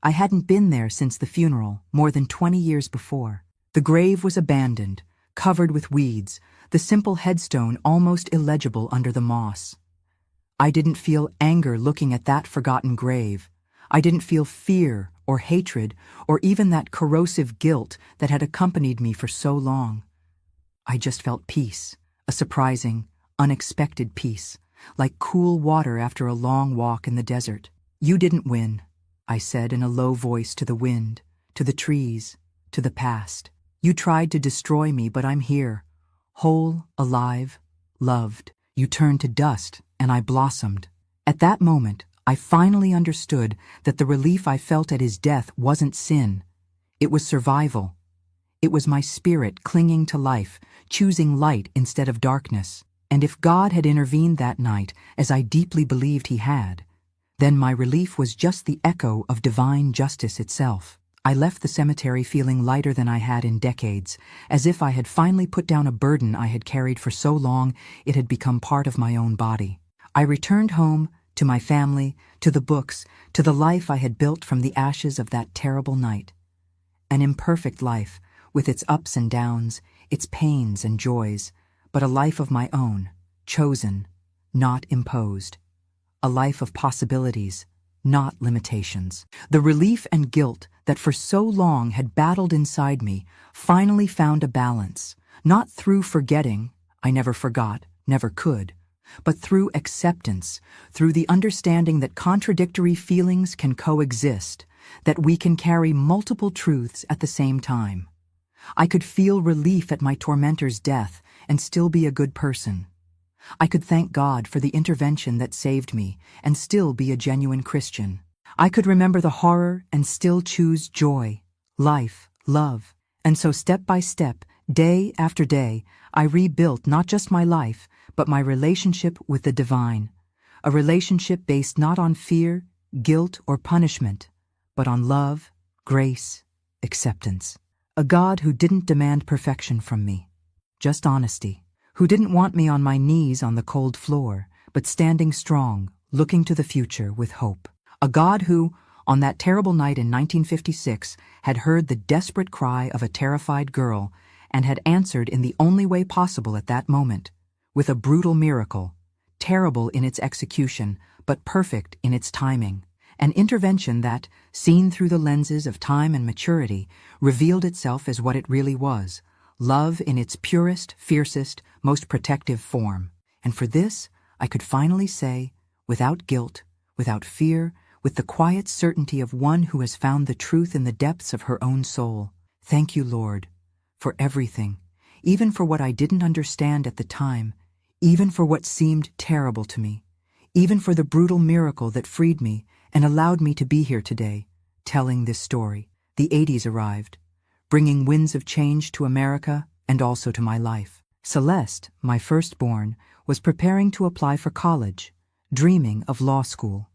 I hadn't been there since the funeral, more than 20 years before. The grave was abandoned, covered with weeds, the simple headstone almost illegible under the moss. I didn't feel anger looking at that forgotten grave. I didn't feel fear or hatred or even that corrosive guilt that had accompanied me for so long. I just felt peace, a surprising, unexpected peace, like cool water after a long walk in the desert. "You didn't win," I said in a low voice to the wind, to the trees, to the past. "You tried to destroy me, but I'm here, whole, alive, loved. You turned to dust, and I blossomed." At that moment, I finally understood that the relief I felt at his death wasn't sin. It was survival. It was my spirit clinging to life, choosing light instead of darkness. And if God had intervened that night, as I deeply believed he had, then my relief was just the echo of divine justice itself. I left the cemetery feeling lighter than I had in decades, as if I had finally put down a burden I had carried for so long it had become part of my own body. I returned home, to my family, to the books, to the life I had built from the ashes of that terrible night. An imperfect life, with its ups and downs, its pains and joys, but a life of my own, chosen, not imposed. A life of possibilities, not limitations. The relief and guilt that for so long had battled inside me finally found a balance, not through forgetting, I never forgot, never could, but through acceptance, through the understanding that contradictory feelings can coexist, that we can carry multiple truths at the same time. I could feel relief at my tormentor's death and still be a good person. I could thank God for the intervention that saved me and still be a genuine Christian. I could remember the horror and still choose joy, life, love. And so step by step, day after day, I rebuilt not just my life, but my relationship with the divine. A relationship based not on fear, guilt, or punishment, but on love, grace, acceptance. A God who didn't demand perfection from me, just honesty, who didn't want me on my knees on the cold floor, but standing strong, looking to the future with hope. A God who, on that terrible night in 1956, had heard the desperate cry of a terrified girl and had answered in the only way possible at that moment, with a brutal miracle, terrible in its execution, but perfect in its timing. An intervention that, seen through the lenses of time and maturity, revealed itself as what it really was, love in its purest, fiercest, most protective form. And for this, I could finally say, without guilt, without fear, with the quiet certainty of one who has found the truth in the depths of her own soul, "Thank you, Lord, for everything, even for what I didn't understand at the time, even for what seemed terrible to me, even for the brutal miracle that freed me and allowed me to be here today, telling this story." The 80s arrived, bringing winds of change to America and also to my life. Celeste, my firstborn, was preparing to apply for college, dreaming of law school.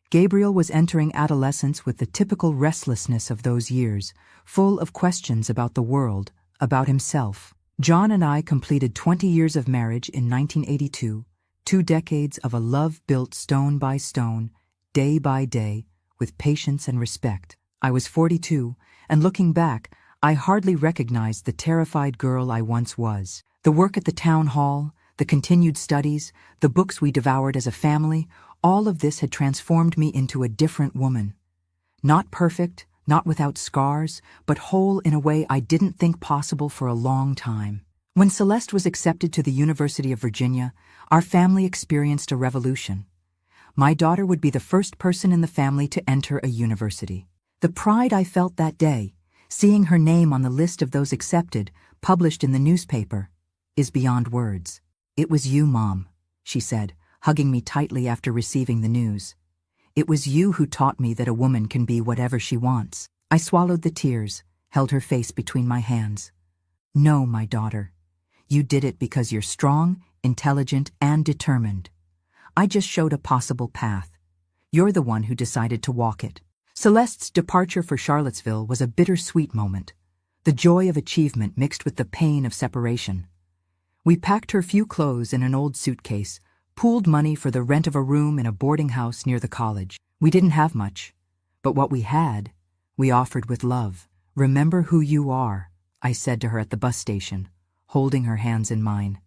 Gabriel was entering adolescence with the typical restlessness of those years, full of questions about the world, about himself. John and I completed 20 years of marriage in 1982, 2 decades of a love built stone by stone, day by day, with patience and respect. I was 42, and looking back, I hardly recognized the terrified girl I once was. The work at the town hall, the continued studies, the books we devoured as a family, all of this had transformed me into a different woman. Not perfect, not without scars, but whole in a way I didn't think possible for a long time. When Celeste was accepted to the University of Virginia, our family experienced a revolution. My daughter would be the first person in the family to enter a university. The pride I felt that day, seeing her name on the list of those accepted, published in the newspaper, is beyond words. It was you, Mom, she said, hugging me tightly after receiving the news. It was you who taught me that a woman can be whatever she wants. I swallowed the tears, held her face between my hands. No, my daughter. You did it because you're strong, intelligent, and determined. I just showed a possible path. You're the one who decided to walk it. Celeste's departure for Charlottesville was a bittersweet moment, the joy of achievement mixed with the pain of separation. We packed her few clothes in an old suitcase, pooled money for the rent of a room in a boarding house near the college. We didn't have much, but what we had, we offered with love. Remember who you are, I said to her at the bus station, holding her hands in mine.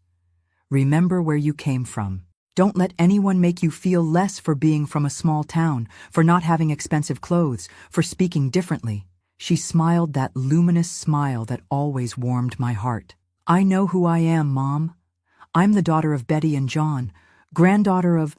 Remember where you came from. Don't let anyone make you feel less for being from a small town, for not having expensive clothes, for speaking differently. She smiled that luminous smile that always warmed my heart. I know who I am, Mom. I'm the daughter of Betty and John, granddaughter of...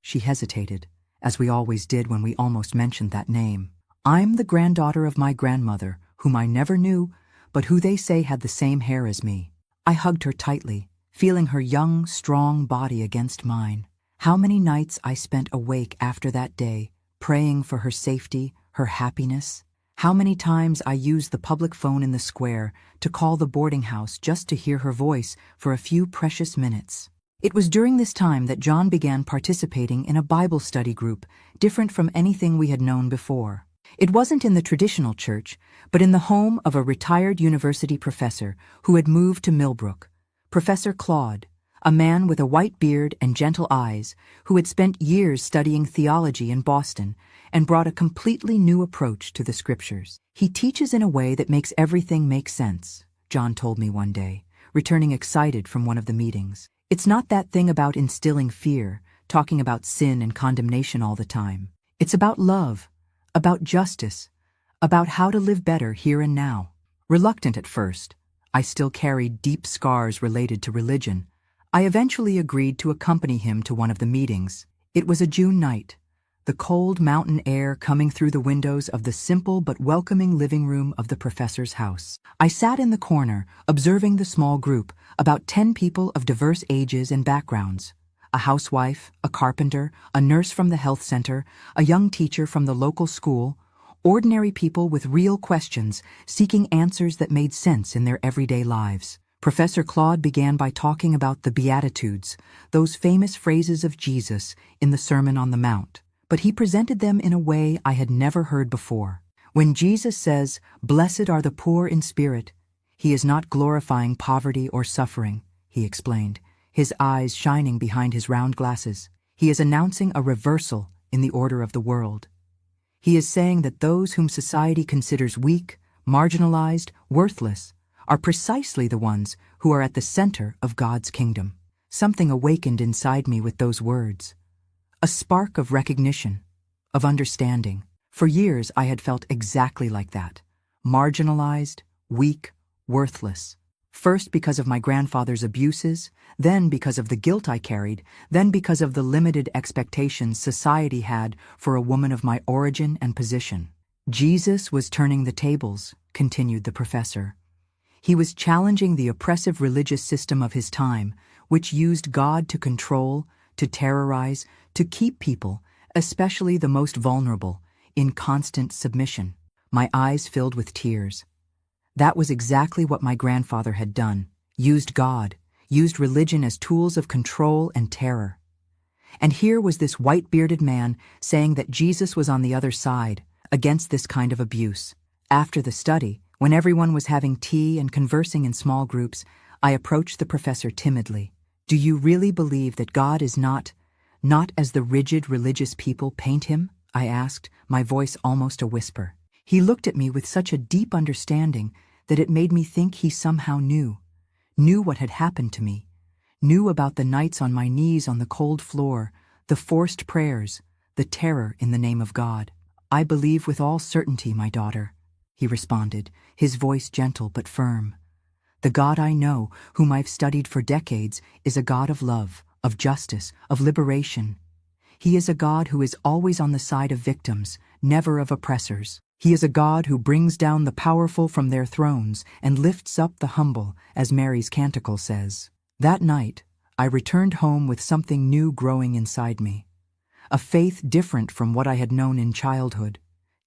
She hesitated, as we always did when we almost mentioned that name. I'm the granddaughter of my grandmother, whom I never knew, but who they say had the same hair as me. I hugged her tightly, feeling her young, strong body against mine. How many nights I spent awake after that day, praying for her safety, her happiness. How many times I used the public phone in the square to call the boarding house just to hear her voice for a few precious minutes. It was during this time that John began participating in a Bible study group, different from anything we had known before. It wasn't in the traditional church, but in the home of a retired university professor who had moved to Millbrook, Professor Claude, a man with a white beard and gentle eyes who had spent years studying theology in Boston and brought a completely new approach to the scriptures. He teaches in a way that makes everything make sense, John told me one day, returning excited from one of the meetings. It's not that thing about instilling fear, talking about sin and condemnation all the time. It's about love, about justice, about how to live better here and now. Reluctant at first, I still carried deep scars related to religion. I eventually agreed to accompany him to one of the meetings. It was a June night, the cold mountain air coming through the windows of the simple but welcoming living room of the professor's house. I sat in the corner, observing the small group, about 10 people of diverse ages and backgrounds. A housewife, a carpenter, a nurse from the health center, a young teacher from the local school, ordinary people with real questions, seeking answers that made sense in their everyday lives. Professor Claude began by talking about the Beatitudes, those famous phrases of Jesus in the Sermon on the Mount, but he presented them in a way I had never heard before. When Jesus says, "Blessed are the poor in spirit," he is not glorifying poverty or suffering, he explained, his eyes shining behind his round glasses. He is announcing a reversal in the order of the world. He is saying that those whom society considers weak, marginalized, worthless, are precisely the ones who are at the center of God's kingdom. Something awakened inside me with those words. A spark of recognition, of understanding. For years I had felt exactly like that. Marginalized, weak, worthless. First because of my grandfather's abuses, then because of the guilt I carried, then because of the limited expectations society had for a woman of my origin and position. Jesus was turning the tables, continued the professor. He was challenging the oppressive religious system of his time, which used God to control, to terrorize, to keep people, especially the most vulnerable, in constant submission. My eyes filled with tears. That was exactly what my grandfather had done, used God, used religion as tools of control and terror. And here was this white-bearded man saying that Jesus was on the other side, against this kind of abuse. After the study, when everyone was having tea and conversing in small groups, I approached the professor timidly. Do you really believe that God is not as the rigid religious people paint him? I asked, my voice almost a whisper. He looked at me with such a deep understanding that it made me think he somehow knew what had happened to me, knew about the nights on my knees on the cold floor, the forced prayers, the terror in the name of God. I believe with all certainty, my daughter, he responded, his voice gentle but firm. The God I know, whom I've studied for decades, is a God of love, of justice, of liberation. He is a God who is always on the side of victims, never of oppressors. He is a God who brings down the powerful from their thrones and lifts up the humble, as Mary's canticle says. That night, I returned home with something new growing inside me. A faith different from what I had known in childhood.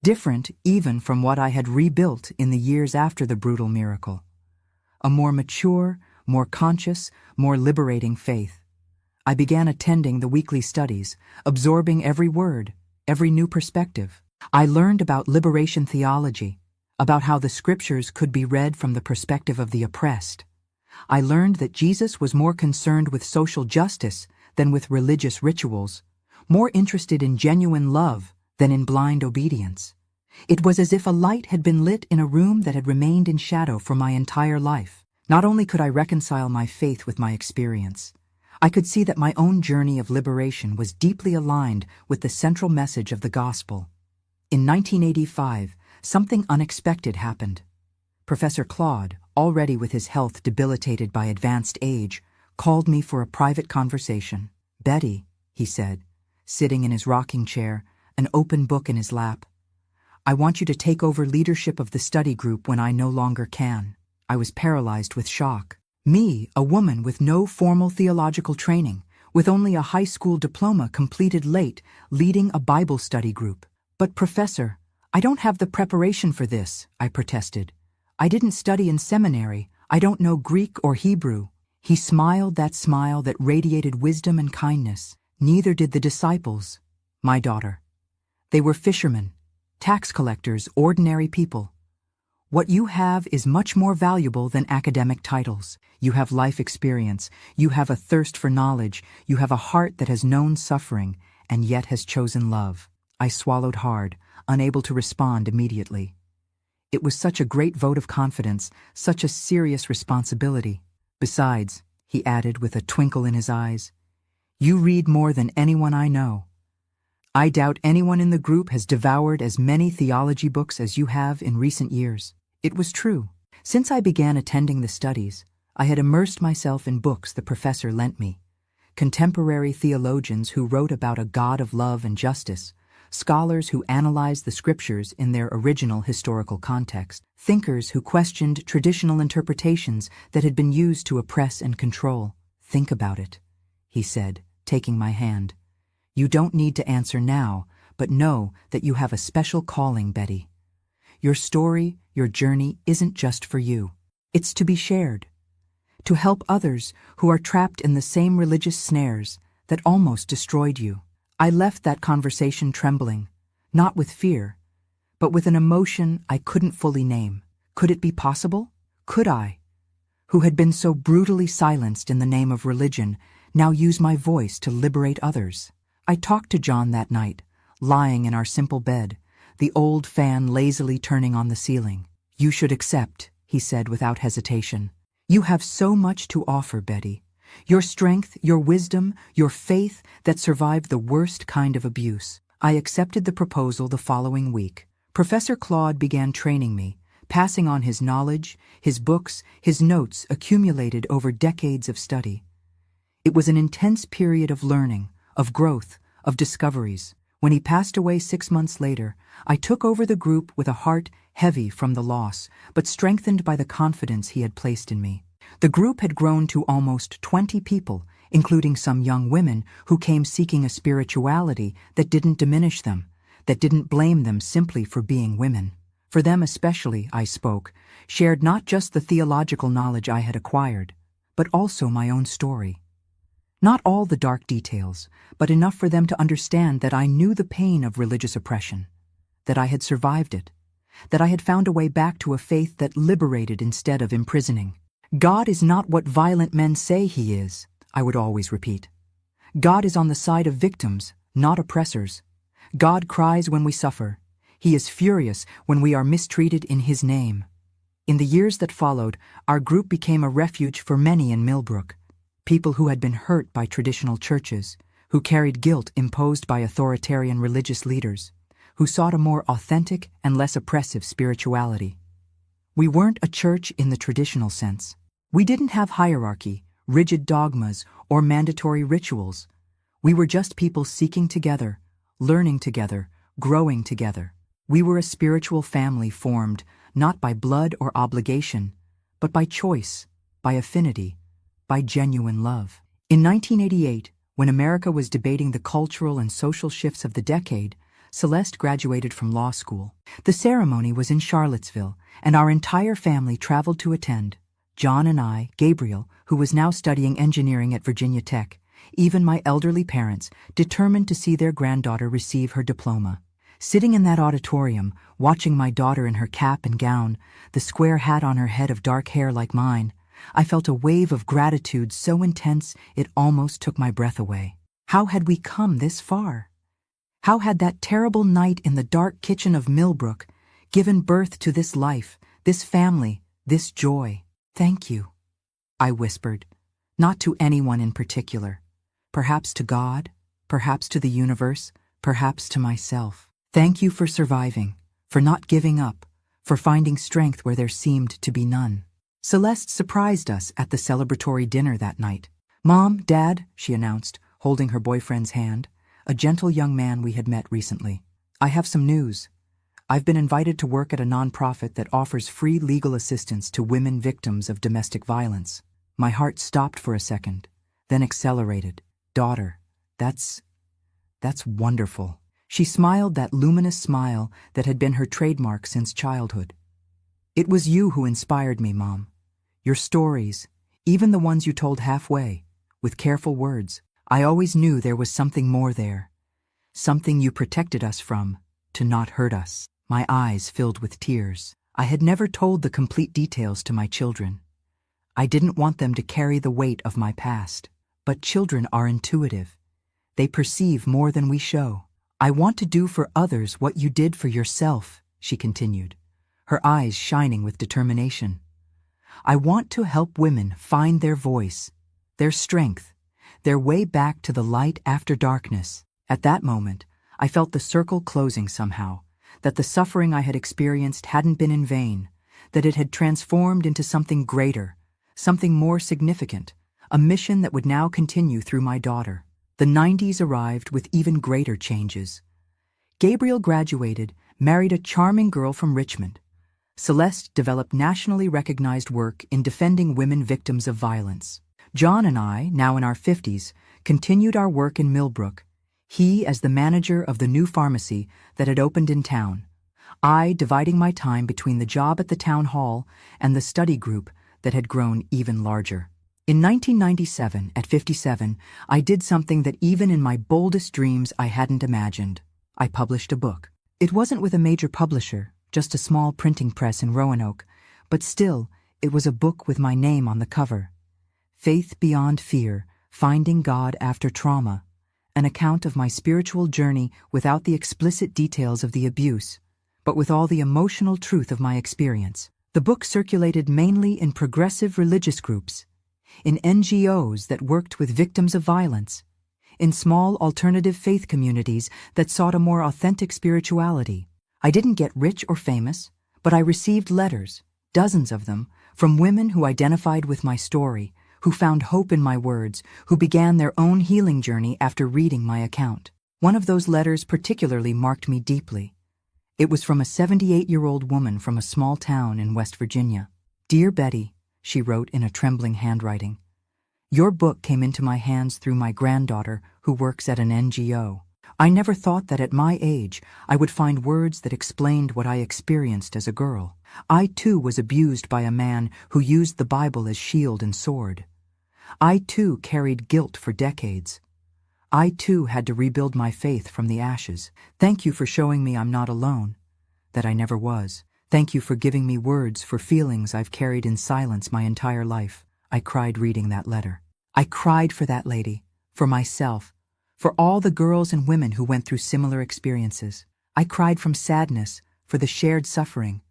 Different even from what I had rebuilt in the years after the brutal miracle. A more mature, more conscious, more liberating faith. I began attending the weekly studies, absorbing every word, every new perspective. I learned about liberation theology, about how the scriptures could be read from the perspective of the oppressed. I learned that Jesus was more concerned with social justice than with religious rituals, more interested in genuine love than in blind obedience. It was as if a light had been lit in a room that had remained in shadow for my entire life. Not only could I reconcile my faith with my experience, I could see that my own journey of liberation was deeply aligned with the central message of the gospel. In 1985, something unexpected happened. Professor Claude, already with his health debilitated by advanced age, called me for a private conversation. "Betty," he said, sitting in his rocking chair, an open book in his lap, "I want you to take over leadership of the study group when I no longer can." I was paralyzed with shock. Me, a woman with no formal theological training, with only a high school diploma completed late, leading a Bible study group. "But Professor, I don't have the preparation for this," I protested. "I didn't study in seminary. I don't know Greek or Hebrew." He smiled that smile that radiated wisdom and kindness. "Neither did the disciples, my daughter. They were fishermen, tax collectors, ordinary people. What you have is much more valuable than academic titles. You have life experience, you have a thirst for knowledge, you have a heart that has known suffering and yet has chosen love." I swallowed hard, unable to respond immediately. It was such a great vote of confidence, such a serious responsibility. "Besides," he added with a twinkle in his eyes, "you read more than anyone I know. I doubt anyone in the group has devoured as many theology books as you have in recent years." It was true. Since I began attending the studies, I had immersed myself in books the professor lent me. Contemporary theologians who wrote about a God of love and justice, scholars who analyzed the scriptures in their original historical context, thinkers who questioned traditional interpretations that had been used to oppress and control. "Think about it," he said, taking my hand. "You don't need to answer now, but know that you have a special calling, Betty. Your story, your journey isn't just for you. It's to be shared, to help others who are trapped in the same religious snares that almost destroyed you." I left that conversation trembling, not with fear, but with an emotion I couldn't fully name. Could it be possible? Could I, who had been so brutally silenced in the name of religion, now use my voice to liberate others? I talked to John that night, lying in our simple bed, the old fan lazily turning on the ceiling. "You should accept," he said without hesitation. "You have so much to offer, Betty. Your strength, your wisdom, your faith that survived the worst kind of abuse." I accepted the proposal the following week. Professor Claude began training me, passing on his knowledge, his books, his notes accumulated over decades of study. It was an intense period of learning, of growth, of discoveries. When he passed away 6 months later, I took over the group with a heart heavy from the loss, but strengthened by the confidence he had placed in me. The group had grown to almost 20 people, including some young women who came seeking a spirituality that didn't diminish them, that didn't blame them simply for being women. For them especially, I spoke, shared not just the theological knowledge I had acquired, but also my own story. Not all the dark details, but enough for them to understand that I knew the pain of religious oppression, that I had survived it, that I had found a way back to a faith that liberated instead of imprisoning. "God is not what violent men say he is," I would always repeat. "God is on the side of victims, not oppressors. God cries when we suffer. He is furious when we are mistreated in his name." In the years that followed, our group became a refuge for many in Millbrook. People who had been hurt by traditional churches, who carried guilt imposed by authoritarian religious leaders, who sought a more authentic and less oppressive spirituality. We weren't a church in the traditional sense. We didn't have hierarchy, rigid dogmas, or mandatory rituals. We were just people seeking together, learning together, growing together. We were a spiritual family formed not by blood or obligation, but by choice, by affinity, by genuine love. In 1988, when America was debating the cultural and social shifts of the decade, Celeste graduated from law school. The ceremony was in Charlottesville, and our entire family traveled to attend. John and I, Gabriel, who was now studying engineering at Virginia Tech, even my elderly parents, determined to see their granddaughter receive her diploma. Sitting in that auditorium, watching my daughter in her cap and gown, the square hat on her head of dark hair like mine, I felt a wave of gratitude so intense it almost took my breath away. How had we come this far? How had that terrible night in the dark kitchen of Millbrook given birth to this life, this family, this joy? Thank you, I whispered, not to anyone in particular. Perhaps to God, perhaps to the universe, perhaps to myself. Thank you for surviving, for not giving up, for finding strength where there seemed to be none. Celeste surprised us at the celebratory dinner that night. "Mom, Dad," she announced, holding her boyfriend's hand, a gentle young man we had met recently. "I have some news. I've been invited to work at a nonprofit that offers free legal assistance to women victims of domestic violence." My heart stopped for a second, then accelerated. "Daughter, that's wonderful." She smiled that luminous smile that had been her trademark since childhood. "It was you who inspired me, Mom. Your stories, even the ones you told halfway, with careful words. I always knew there was something more there. Something you protected us from, to not hurt us." My eyes filled with tears. I had never told the complete details to my children. I didn't want them to carry the weight of my past. But children are intuitive. They perceive more than we show. "I want to do for others what you did for yourself," she continued, her eyes shining with determination. "I want to help women find their voice, their strength, their way back to the light after darkness." At that moment, I felt the circle closing somehow, that the suffering I had experienced hadn't been in vain, that it had transformed into something greater, something more significant, a mission that would now continue through my daughter. The 90s arrived with even greater changes. Gabriel graduated, married a charming girl from Richmond. Celeste developed nationally recognized work in defending women victims of violence. John and I, now in our 50s, continued our work in Millbrook, he as the manager of the new pharmacy that had opened in town, I dividing my time between the job at the town hall and the study group that had grown even larger. In 1997, at 57, I did something that even in my boldest dreams I hadn't imagined. I published a book. It wasn't with a major publisher, just a small printing press in Roanoke, but still, it was a book with my name on the cover. Faith Beyond Fear, Finding God After Trauma, an account of my spiritual journey without the explicit details of the abuse, but with all the emotional truth of my experience. The book circulated mainly in progressive religious groups, in NGOs that worked with victims of violence, in small alternative faith communities that sought a more authentic spirituality. I didn't get rich or famous, but I received letters, dozens of them, from women who identified with my story, who found hope in my words, who began their own healing journey after reading my account. One of those letters particularly marked me deeply. It was from a 78-year-old woman from a small town in West Virginia. "Dear Betty," she wrote in a trembling handwriting, "your book came into my hands through my granddaughter who works at an NGO. I never thought that at my age I would find words that explained what I experienced as a girl. I too was abused by a man who used the Bible as shield and sword. I too carried guilt for decades. I too had to rebuild my faith from the ashes. Thank you for showing me I'm not alone, that I never was. Thank you for giving me words for feelings I've carried in silence my entire life." I cried reading that letter. I cried for that lady, for myself, for all the girls and women who went through similar experiences. I cried from sadness for the shared suffering,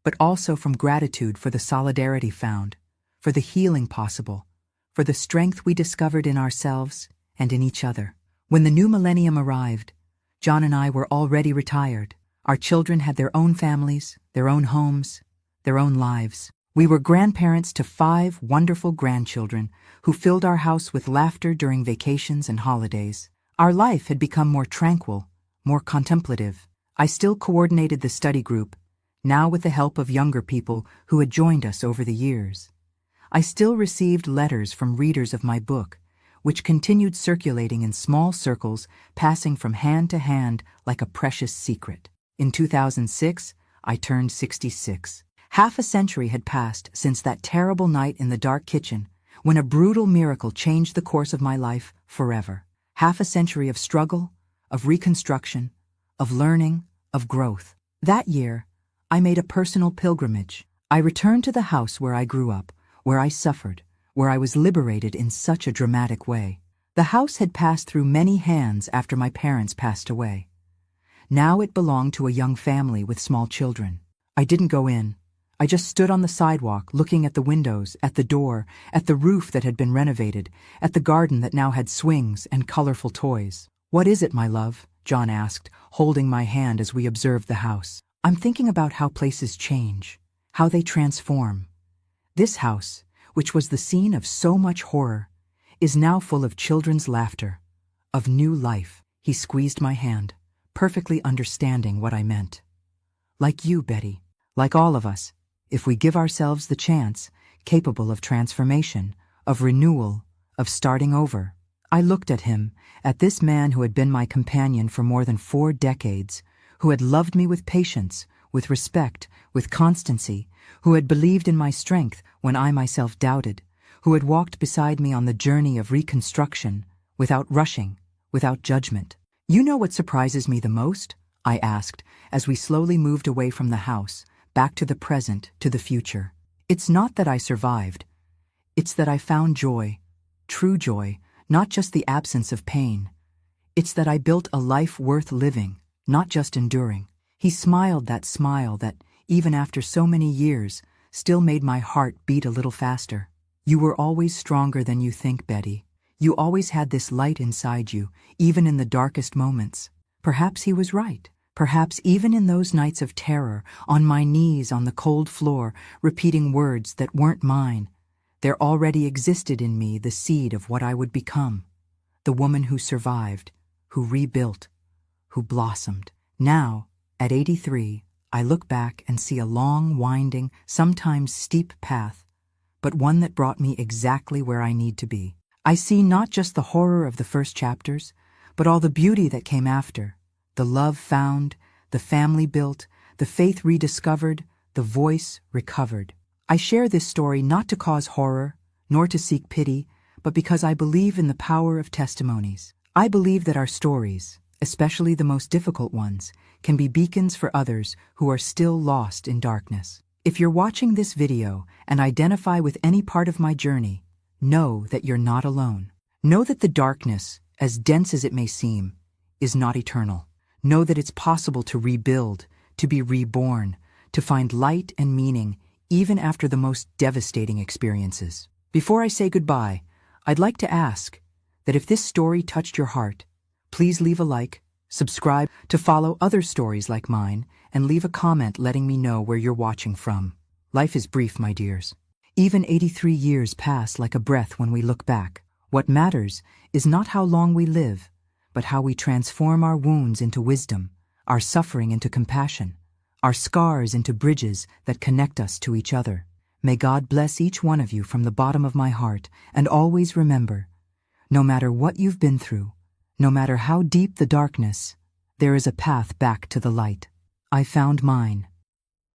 but also from gratitude for the solidarity found, for the healing possible, for the strength we discovered in ourselves and in each other. When the new millennium arrived, John and I were already retired. Our children had their own families, their own homes, their own lives. We were grandparents to 5 wonderful grandchildren who filled our house with laughter during vacations and holidays. Our life had become more tranquil, more contemplative. I still coordinated the study group, now with the help of younger people who had joined us over the years. I still received letters from readers of my book, which continued circulating in small circles, passing from hand to hand like a precious secret. In 2006, I turned 66. Half a century had passed since that terrible night in the dark kitchen, when a brutal miracle changed the course of my life forever. Half a century of struggle, of reconstruction, of learning, of growth. That year, I made a personal pilgrimage. I returned to the house where I grew up, where I suffered, where I was liberated in such a dramatic way. The house had passed through many hands after my parents passed away. Now it belonged to a young family with small children. I didn't go in. I just stood on the sidewalk looking at the windows, at the door, at the roof that had been renovated, at the garden that now had swings and colorful toys. "What is it, my love?" John asked, holding my hand as we observed the house. "I'm thinking about how places change, how they transform. This house, which was the scene of so much horror, is now full of children's laughter, of new life." He squeezed my hand, perfectly understanding what I meant. "Like you, Betty, like all of us, if we give ourselves the chance, capable of transformation, of renewal, of starting over." I looked at him, at this man who had been my companion for more than 4 decades, who had loved me with patience, with respect, with constancy, who had believed in my strength when I myself doubted, who had walked beside me on the journey of reconstruction, without rushing, without judgment. "You know what surprises me the most?" I asked, as we slowly moved away from the house, back to the present, to the future. "It's not that I survived. It's that I found joy, true joy, not just the absence of pain. It's that I built a life worth living, not just enduring." He smiled that smile that, even after so many years, still made my heart beat a little faster. "You were always stronger than you think, Betty. You always had this light inside you, even in the darkest moments." Perhaps he was right. Perhaps even in those nights of terror, on my knees on the cold floor, repeating words that weren't mine, there already existed in me the seed of what I would become. The woman who survived, who rebuilt, who blossomed. Now, at 83, I look back and see a long, winding, sometimes steep path, but one that brought me exactly where I need to be. I see not just the horror of the first chapters, but all the beauty that came after, the love found, the family built, the faith rediscovered, the voice recovered. I share this story not to cause horror, nor to seek pity, but because I believe in the power of testimonies. I believe that our stories, especially the most difficult ones, can be beacons for others who are still lost in darkness. If you're watching this video and identify with any part of my journey, know that you're not alone. Know that the darkness, as dense as it may seem, is not eternal. Know that it's possible to rebuild, to be reborn, to find light and meaning even after the most devastating experiences. Before I say goodbye, I'd like to ask that if this story touched your heart, please leave a like, subscribe to follow other stories like mine, and leave a comment letting me know where you're watching from. Life is brief, my dears. Even 83 years pass like a breath when we look back. What matters is not how long we live, but how we transform our wounds into wisdom, our suffering into compassion, our scars into bridges that connect us to each other. May God bless each one of you from the bottom of my heart, and always remember, no matter what you've been through, no matter how deep the darkness, there is a path back to the light. I found mine.